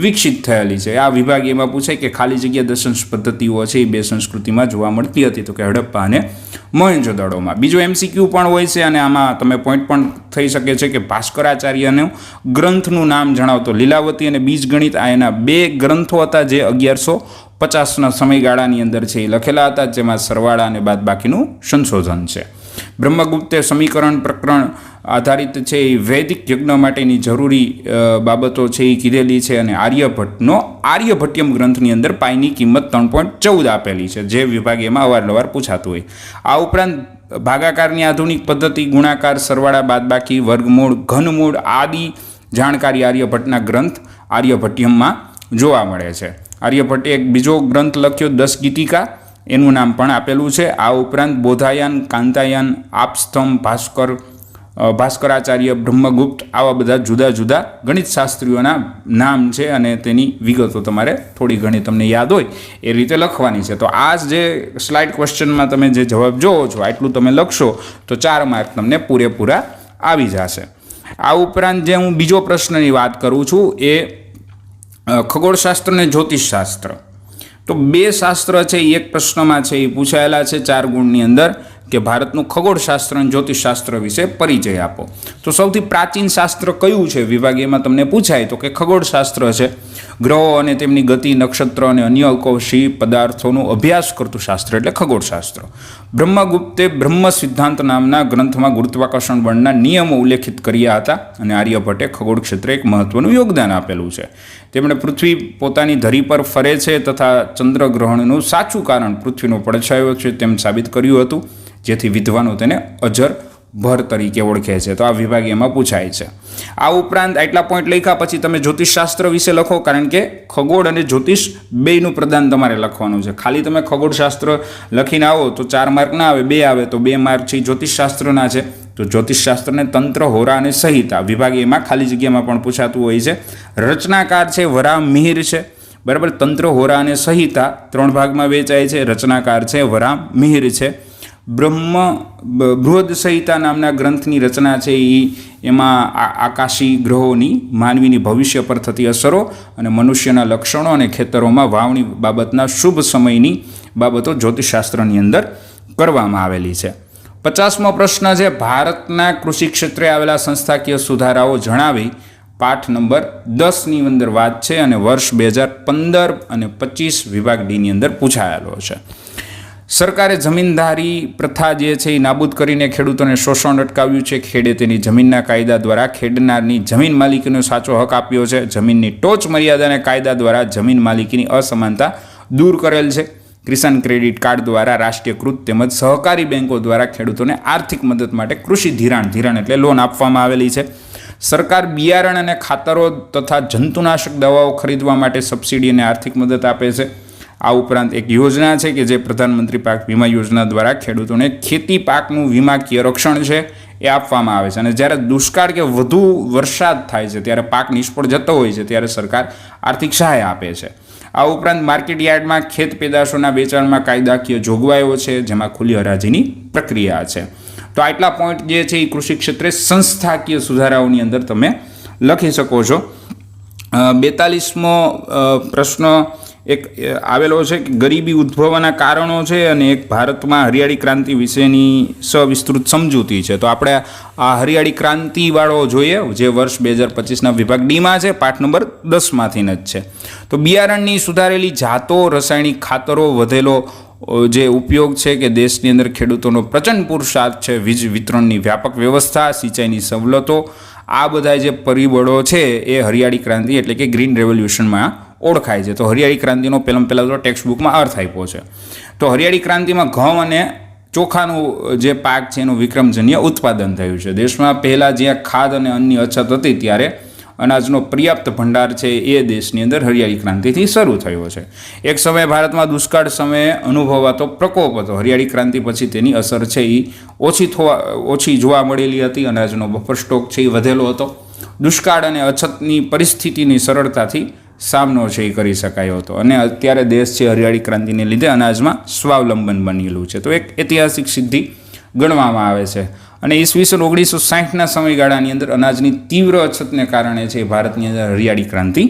વિકસિત થયેલી છે. આ વિભાગ એમાં પૂછાય કે ખાલી જગ્યા દશાંશ પદ્ધતિઓ છે એ બે સંસ્કૃતિમાં જોવા મળતી હતી, તો કે હડપ્પા અને મોહેંજો-દડોમાં. બીજો MCQ પણ હોય છે અને આમાં તમે પોઈન્ટ પણ થઈ શકે છે કે ભાસ્કરાચાર્યનું ગ્રંથનું નામ જણાવતો લીલાવતી અને બીજગણિત આ એના 2 ગ્રંથો હતા જે 1150ના સમયગાળાની અંદર છે એ લખેલા હતા, જેમાં સરવાળા અને બાદબાકીનું સંશોધન છે. બ્રહ્મગુપ્તે સમીકરણ પ્રકરણ આધારિત છે એ વૈદિક યજ્ઞ માટેની જરૂરી બાબતો છે એ કીધેલી છે. અને આર્યભટ્ટનો આર્યભટ્યમ ગ્રંથની અંદર પાઈની કિંમત 3.14 આપેલી છે, જે વિભાગ એમાં અવારનવાર પૂછાતું હોય. આ ઉપરાંત ભાગાકારની આધુનિક પદ્ધતિ, ગુણાકાર, સરવાળા, બાદબાકી, વર્ગમૂળ, ઘનમૂળ આદિ જાણકારી આર્યભટ્ટના ગ્રંથ આર્યભટ્યમમાં જોવા મળે છે. આર્યભટ્ટે એક બીજો ગ્રંથ લખ્યો 10 ગીતિકા, એનું નામ પણ આપેલું છે. આ ઉપરાંત બોધાયન, કાંતાયન, આપસ્તંભ, ભાસ્કરાચાર્ય, બ્રહ્મગુપ્ત આવા બધા જુદા જુદા ગણિત શાસ્ત્રીઓના નામ છે અને તેની વિગતો તમારે થોડી ઘણી તમને યાદ હોય એ રીતે લખવાની છે. તો આ જે સ્લાઇડ ક્વેશ્ચનમાં તમે જે જવાબ જોવો છો આટલું તમે લખશો તો 4 માર્ક તમને પૂરેપૂરા આવી જશે. આ ઉપરાંત જે હું બીજો પ્રશ્નની વાત કરું છું એ ખગોળશાસ્ત્ર અને જ્યોતિષશાસ્ત્ર. તો 2 શાસ્ત્ર છે એ એક પ્રશ્નમાં છે એ પૂછાયેલા છે 4 ગુણની અંદર કે ભારતનું ખગોળશાસ્ત્ર અને જ્યોતિષશાસ્ત્ર વિશે પરિચય આપો. તો સૌથી પ્રાચીન શાસ્ત્ર કયું છે વિભાગ એમાં તમને પૂછાય તો કે ખગોળશાસ્ત્ર છે. ગ્રહો અને તેમની ગતિ, નક્ષત્ર અને અન્ય અવકાશી પદાર્થોનો અભ્યાસ કરતું શાસ્ત્ર એટલે ખગોળશાસ્ત્ર. બ્રહ્મગુપ્તે બ્રહ્મ સિદ્ધાંત નામના ગ્રંથમાં ગુરુત્વાકર્ષણ બળના નિયમો ઉલ્લેખિત કર્યા હતા અને આર્યભટ્ટે ખગોળ ક્ષેત્રે એક મહત્વનું યોગદાન આપેલું છે. તેમણે પૃથ્વી પોતાની ધરી પર ફરે છે તથા ચંદ્રગ્રહણનું સાચું કારણ પૃથ્વીનો પડછાયો છે તેમ સાબિત કર્યું હતું, જેથી વિદ્વાનો તેને અજર ભર તરીકે ઓળખે છે. તો આ વિભાગ એમાં પૂછાય છે. આ ઉપરાંત આટલા પોઈન્ટ લખ્યા પછી તમે જ્યોતિષશાસ્ત્ર વિશે લખો, કારણ કે ખગોળ અને જ્યોતિષ બેયનું પ્રદાન તમારે લખવાનું છે. ખાલી તમે ખગોળશાસ્ત્ર લખીને આવો તો 4 માર્ક ના આવે, 2 આવે તો 2 માર્ક છે જ્યોતિષશાસ્ત્રના છે. તો જ્યોતિષશાસ્ત્રને તંત્ર, હોરા અને સંહિતા વિભાગ એમાં ખાલી જગ્યામાં પણ પૂછાતું હોય છે. રચનાકાર છે વરાહ મિહિર છે, બરાબર. તંત્ર, હોરા અને સંહિતા 3 ભાગમાં વેચાય છે. રચનાકાર છે વરાહ મિહિર છે. બૃહદ સંહિતા નામના ગ્રંથની રચના છે એમાં આકાશી ગ્રહોની માનવીની ભવિષ્ય પર થતી અસરો અને મનુષ્યના લક્ષણો અને ખેતરોમાં વાવણી બાબતના શુભ સમયની બાબતો જ્યોતિષશાસ્ત્રની અંદર કરવામાં આવેલી છે. 50મો પ્રશ્ન છે ભારતના કૃષિ ક્ષેત્રે આવેલા સંસ્થાકીય સુધારાઓ જણાવી. પાઠ નંબર 10ની અંદર વાત છે અને વર્ષ 2015 અને 25 વિભાગ ડીની અંદર પૂછાયેલો છે. સરકારે જમીનધારી પ્રથા જે છે એ નાબૂદ કરીને ખેડૂતોને શોષણ અટકાવ્યું છે. ખેડે તેની જમીનના કાયદા દ્વારા ખેડનારની જમીન માલિકીનો સાચો હક આપ્યો છે. જમીનની ટોચ મર્યાદાને કાયદા દ્વારા જમીન માલિકીની અસમાનતા દૂર કરેલ છે. કિસાન ક્રેડિટ કાર્ડ દ્વારા રાષ્ટ્રીયકૃત તેમજ સહકારી બેન્કો દ્વારા ખેડૂતોને આર્થિક મદદ માટે કૃષિ ધિરાણ એટલે લોન આપવામાં આવેલી છે. સરકાર બિયારણ અને ખાતરો તથા જંતુનાશક દવાઓ ખરીદવા માટે સબસિડી અને આર્થિક મદદ આપે છે. આ ઉપરાંત એક યોજના છે કે જે પ્રધાનમંત્રી પાક વીમા યોજના દ્વારા ખેડૂતોને ખેતી પાકનું વીમાકીય રક્ષણ છે એ આપવામાં આવે છે. અને જ્યારે દુષ્કાળ કે વધુ વરસાદ થાય છે ત્યારે પાક નિષ્ફળ જતો હોય છે ત્યારે સરકાર આર્થિક સહાય આપે છે. આ ઉપરાંત માર્કેટ યાર્ડમાં ખેત પેદાશોના વેચાણમાં કાયદાકીય જોગવાઈઓ છે જેમાં ખુલ્લી હરાજીની પ્રક્રિયા છે. તો આટલા પોઈન્ટ જે છે એ કૃષિ ક્ષેત્રે સંસ્થાકીય સુધારાઓની અંદર તમે લખી શકો છો. 42મો પ્રશ્ન એક આવેલો છે કે ગરીબી ઉદ્ભવવાના કારણો છે અને એક ભારતમાં હરિયાળી ક્રાંતિ વિશેની સવિસ્તૃત સમજૂતી છે. તો આપણે આ હરિયાળી ક્રાંતિવાળો જોઈએ જે વર્ષ 2025ના વિભાગ ડીમાં છે, પાઠ નંબર 10માંથી જ છે. તો બિયારણની સુધારેલી જાતો, રાસાયણિક ખાતરો, વધેલો જે ઉપયોગ છે કે દેશની અંદર ખેડૂતોનો પ્રચંડ પુરુષાર્થ છે, વીજ વિતરણની વ્યાપક વ્યવસ્થા, સિંચાઈની સવલતો, આ બધા જે પરિબળો છે એ હરિયાળી ક્રાંતિ એટલે કે ગ્રીન રેવોલ્યુશનમાં ઓળખાય છે. તો હરિયાળી ક્રાંતિનો પહેલાં તો ટેક્સ્ટ બુકમાં અર્થ આપ્યો છે. તો હરિયાળી ક્રાંતિમાં ઘઉં અને ચોખાનું જે પાક છે એનું વિક્રમજન્ય ઉત્પાદન થયું છે. દેશમાં પહેલાં જ્યાં ખાદ અને અન્નની અછત હતી ત્યારે અનાજનો પર્યાપ્ત ભંડાર છે એ દેશની અંદર હરિયાળી ક્રાંતિથી શરૂ થયો છે. એક સમયે ભારતમાં દુષ્કાળ સમયે અનુભવાતો પ્રકોપ હતો. હરિયાળી ક્રાંતિ પછી તેની અસર છે એ ઓછી જોવા મળેલી હતી. અનાજનો બફર સ્ટોક છે એ વધેલો હતો. દુષ્કાળ અને અછતની પરિસ્થિતિની સરળતાથી સામનો છે એ કરી શકાયો હતો અને અત્યારે દેશ છે હરિયાળી ક્રાંતિને લીધે અનાજમાં સ્વાવલંબન બનેલું છે. તો એક ઐતિહાસિક સિદ્ધિ ગણવામાં આવે છે. અને ઈસવીસન 1960ના સમયગાળાની અંદર અનાજની તીવ્ર અછતને કારણે છે ભારતની અંદર હરિયાળી ક્રાંતિ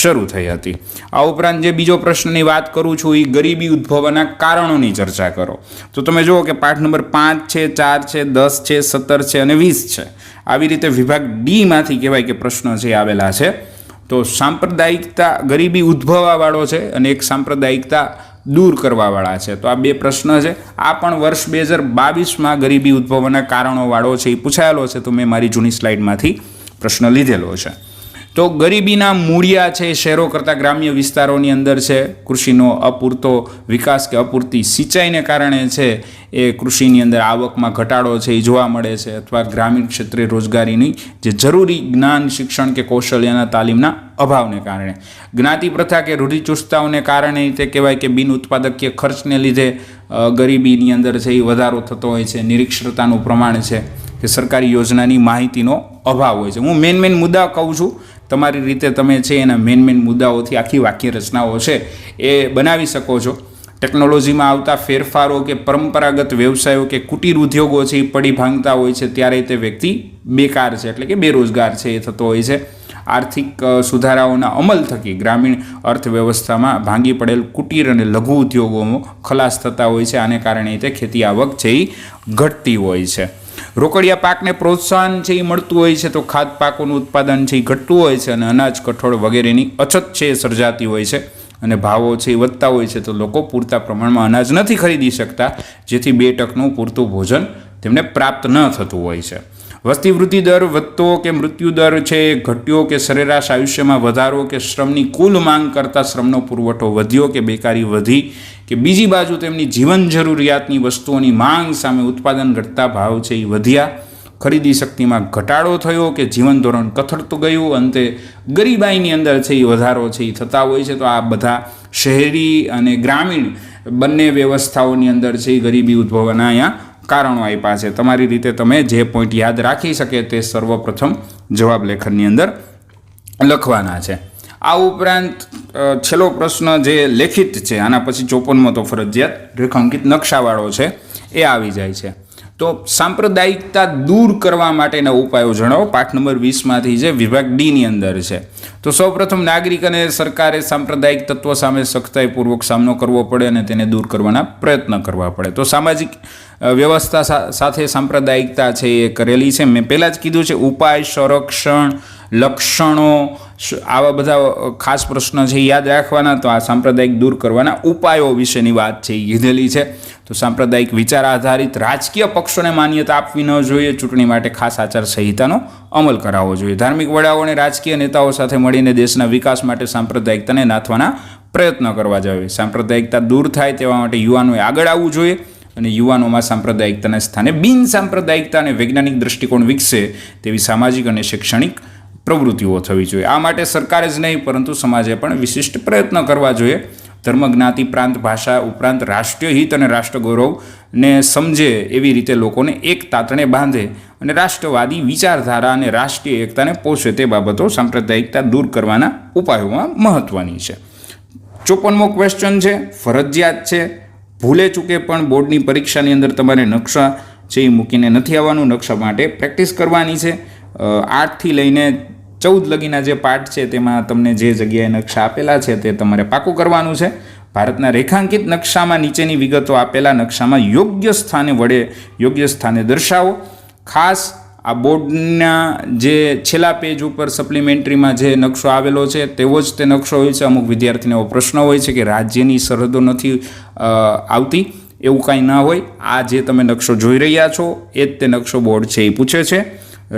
શરૂ થઈ હતી. આ ઉપરાંત જે બીજો પ્રશ્નની વાત કરું છું એ ગરીબી ઉદ્ભવવાના કારણોની ચર્ચા કરો. તો તમે જુઓ કે પાઠ નંબર 5 છે, 4 છે, 10 છે, 17 છે અને 20 છે. આવી રીતે વિભાગ ડીમાંથી કહેવાય કે પ્રશ્નો છે આવેલા છે. તો સાંપ્રદાયિકતા ગરીબી ઉદ્ભવવાવાળો છે અને એક સાંપ્રદાયિકતા દૂર કરવાવાળા છે. તો આ બે પ્રશ્ન છે. આ પણ વર્ષ 2022માં ગરીબી ઉદ્ભવવાના કારણોવાળો છે એ પૂછાયેલો છે. તો મેં મારી જૂની સ્લાઇડમાંથી પ્રશ્ન લીધેલો છે. તો ગરીબીના મૂળિયા છે શહેરો કરતાં ગ્રામ્ય વિસ્તારોની અંદર છે. કૃષિનો અપૂરતો વિકાસ કે અપૂરતી સિંચાઈને કારણે છે એ કૃષિની અંદર આવકમાં ઘટાડો છે એ જોવા મળે છે. અથવા ગ્રામીણ ક્ષેત્રે રોજગારીની જે જરૂરી જ્ઞાન, શિક્ષણ કે કૌશલ્યના તાલીમના અભાવને કારણે, જ્ઞાતિ પ્રથા કે રૂઢિચુસ્તતાઓને કારણે તે કહેવાય કે બિન ઉત્પાદકીય ખર્ચને લીધે ગરીબીની અંદર છે એ વધારો થતો હોય છે. નિરક્ષરતાનું પ્રમાણ છે કે સરકારી યોજનાની માહિતીનો અભાવ હોય છે. હું મેન મુદ્દા કહું છું, તમારી રીતે તમે છે એના મેન મુદ્દાઓથી આખી વાક્ય રચનાઓ છે એ બનાવી શકો છો. ટેકનોલોજીમાં આવતા ફેરફારો કે પરંપરાગત વ્યવસાયો કે કુટીર ઉદ્યોગો છે એ પડી ભાંગતા હોય છે ત્યારે તે વ્યક્તિ બેકાર છે એટલે કે બેરોજગાર છે એ થતો હોય છે. આર્થિક સુધારાઓના અમલ થકી ગ્રામીણ અર્થવ્યવસ્થામાં ભાંગી પડેલ કુટીર અને લઘુ ઉદ્યોગોમાં ખલાસ થતા હોય છે. આને કારણે તે ખેતી આવક છે એ ઘટતી હોય છે. રોકડિયા પાકને પ્રોત્સાહન છે એ મળતું હોય છે તો ખાદ પાકોનું ઉત્પાદન છે એ ઘટતું હોય છે અને અનાજ, કઠોળ વગેરેની અછત છે એ સર્જાતી હોય છે અને ભાવો છે એ વધતા હોય છે. તો લોકો પૂરતા પ્રમાણમાં અનાજ નથી ખરીદી શકતા જેથી 2 ટકનું પૂરતું ભોજન તેમને પ્રાપ્ત ન થતું હોય છે. વસ્તી વૃદ્ધિ દર વધતો કે મૃત્યુ દર છે એ ઘટ્યો કે સરેરાશ આયુષ્યમાં વધારો કે શ્રમની કુલ માંગ કરતાં શ્રમનો પુરવઠો વધ્યો કે બેકારી વધી કે બીજી બાજુ તેમની જીવન જરૂરિયાતની વસ્તુઓની માંગ સામે ઉત્પાદન ઘટતા ભાવ છે એ વધ્યા, ખરીદી શક્તિમાં ઘટાડો થયો કે જીવન ધોરણ કથળતું ગયું, અંતે ગરીબાઈની અંદર છે એ વધારો છે એ થતા હોય છે. તો આ બધા શહેરી અને ગ્રામીણ બંને વ્યવસ્થાઓની અંદર છે એ ગરીબી ઉદ્ભવવાના અહીંયા કારણો આપ્યા છે. તમારી રીતે તમે જે પોઈન્ટ યાદ રાખી શકે તે સર્વપ્રથમ જવાબ લેખનની અંદર લખવાના છે. આ ઉપરાંત છેલ્લો પ્રશ્ન જે લેખિત છે, આના પછી 54મો તો ફરજિયાત રેખાંકિત નકશાવાળો છે એ આવી જાય છે. તો સાંપ્રદાયિકતા દૂર કરવા માટેના ઉપાયો જણાવો. પાઠ નંબર 20માંથી છે, વિભાગ ડીની અંદર છે. તો સૌપ્રથમ નાગરિક અને સરકારે સાંપ્રદાયિક તત્વો સામે સખ્તાઈપૂર્વક સામનો કરવો પડે અને તેને દૂર કરવાના પ્રયત્ન કરવા પડે. તો સામાજિક વ્યવસ્થા સાથે સાંપ્રદાયિકતા છે એ કરેલી છે. મેં પહેલાં જ કીધું છે ઉપાય, સંરક્ષણ, લક્ષણો, આવા બધા ખાસ પ્રશ્નો છે યાદ રાખવાના. તો આ સાંપ્રદાયિક દૂર કરવાના ઉપાયો વિશેની વાત છે એ કીધેલી છે. તો સાંપ્રદાયિક વિચાર આધારિત રાજકીય પક્ષોને માન્યતા આપવી ન જોઈએ. ચૂંટણી માટે ખાસ આચારસંહિતાનો અમલ કરાવવો જોઈએ. ધાર્મિક વડાઓ અને રાજકીય નેતાઓ સાથે મળીને દેશના વિકાસ માટે સાંપ્રદાયિકતાને નાથવાના પ્રયત્ન કરવા જોઈએ. સાંપ્રદાયિકતા દૂર થાય તેવા માટે યુવાનોએ આગળ આવવું જોઈએ અને યુવાનોમાં સાંપ્રદાયિકતાના સ્થાને બિન સાંપ્રદાયિકતા અને વૈજ્ઞાનિક દૃષ્ટિકોણ વિકસે તેવી સામાજિક અને શૈક્ષણિક પ્રવૃત્તિઓ થવી જોઈએ. આ માટે સરકારે જ નહીં પરંતુ સમાજે પણ વિશિષ્ટ પ્રયત્ન કરવા જોઈએ. ધર્મ, જ્ઞાતિ, પ્રાંત, ભાષા ઉપરાંત રાષ્ટ્રીય હિત અને રાષ્ટ્ર ગૌરવને સમજે એવી રીતે લોકોને એક તાતણે બાંધે અને રાષ્ટ્રવાદી વિચારધારા અને રાષ્ટ્રીય એકતાને પોષે તે બાબતો સાંપ્રદાયિકતા દૂર કરવાના ઉપાયોમાં મહત્ત્વની છે. 54મો ક્વેશ્ચન છે, ફરજિયાત છે. ભૂલે ચૂકે પણ બોર્ડની પરીક્ષાની અંદર તમારે નકશા છે એ મૂકીને નથી આવવાનું. નકશા માટે પ્રેક્ટિસ કરવાની છે. 8થી લઈને 14 લગીના જે પાઠ છે તેમાં તમને જે જગ્યાએ નકશા આપેલા છે તે તમારે પાકું કરવાનું છે. ભારતના રેખાંકિત નકશામાં નીચેની વિગતો આપેલા નકશામાં યોગ્ય સ્થાને દર્શાવો. ખાસ આ બોર્ડના જે છેલ્લા પેજ ઉપર સપ્લિમેન્ટરીમાં જે નકશો આવેલો છે તેવો જ તે નકશો હોય છે. અમુક વિદ્યાર્થીને એવો પ્રશ્ન હોય છે કે રાજ્યની સરહદો નથી આવતી, એવું કાંઈ ના હોય. આ જે તમે નકશો જોઈ રહ્યા છો એ જ તે નકશો બોર્ડ છે એ પૂછે છે.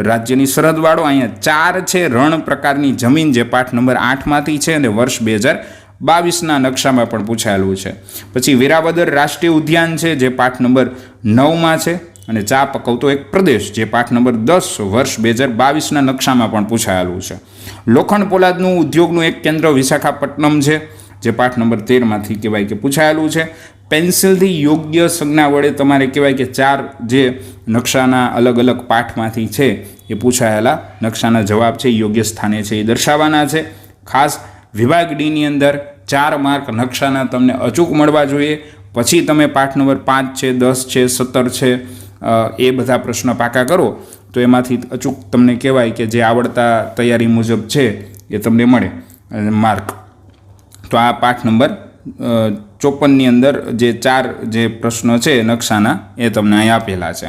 રાજ્યની સરહદવાળો અહીંયા 4 છે. રણ પ્રકારની જમીન જે પાઠ નંબર 8માંથી છે અને વર્ષ 2022ના નકશામાં પણ પૂછાયેલું છે. પછી વેરાવદર રાષ્ટ્રીય ઉદ્યાન છે જે પાઠ નંબર 9માં છે અને ચા પકવતો એક પ્રદેશ જે પાઠ નંબર 10 વર્ષ 2022ના નકશામાં પણ પૂછાયેલું છે. લોખંડ પોલાદનું ઉદ્યોગનું એક કેન્દ્ર વિશાખાપટ્ટનમ છે જે પાઠ નંબર 13માંથી કહેવાય કે પૂછાયેલું છે. પેન્સિલથી યોગ્ય સંજ્ઞા વડે તમારે કહેવાય કે 4 જે નકશાના અલગ અલગ પાઠમાંથી છે એ પૂછાયેલા નકશાના જવાબ છે યોગ્ય સ્થાને છે એ દર્શાવવાના છે. ખાસ વિભાગ ડીની અંદર 4 માર્ક નકશાના તમને અચૂક મળવા જોઈએ. પછી તમે પાઠ નંબર 5 છે, 10 છે, 17 છે એ બધા પ્રશ્નો પાકા કરો તો એમાંથી અચૂક તમને કહેવાય કે જે આવડતા તૈયારી મુજબ છે એ તમને મળે માર્ક. તો આ પાઠ નંબર 54ની અંદર જે 4 જે પ્રશ્નો છે નકશાના એ તમને અહીં આપેલા છે.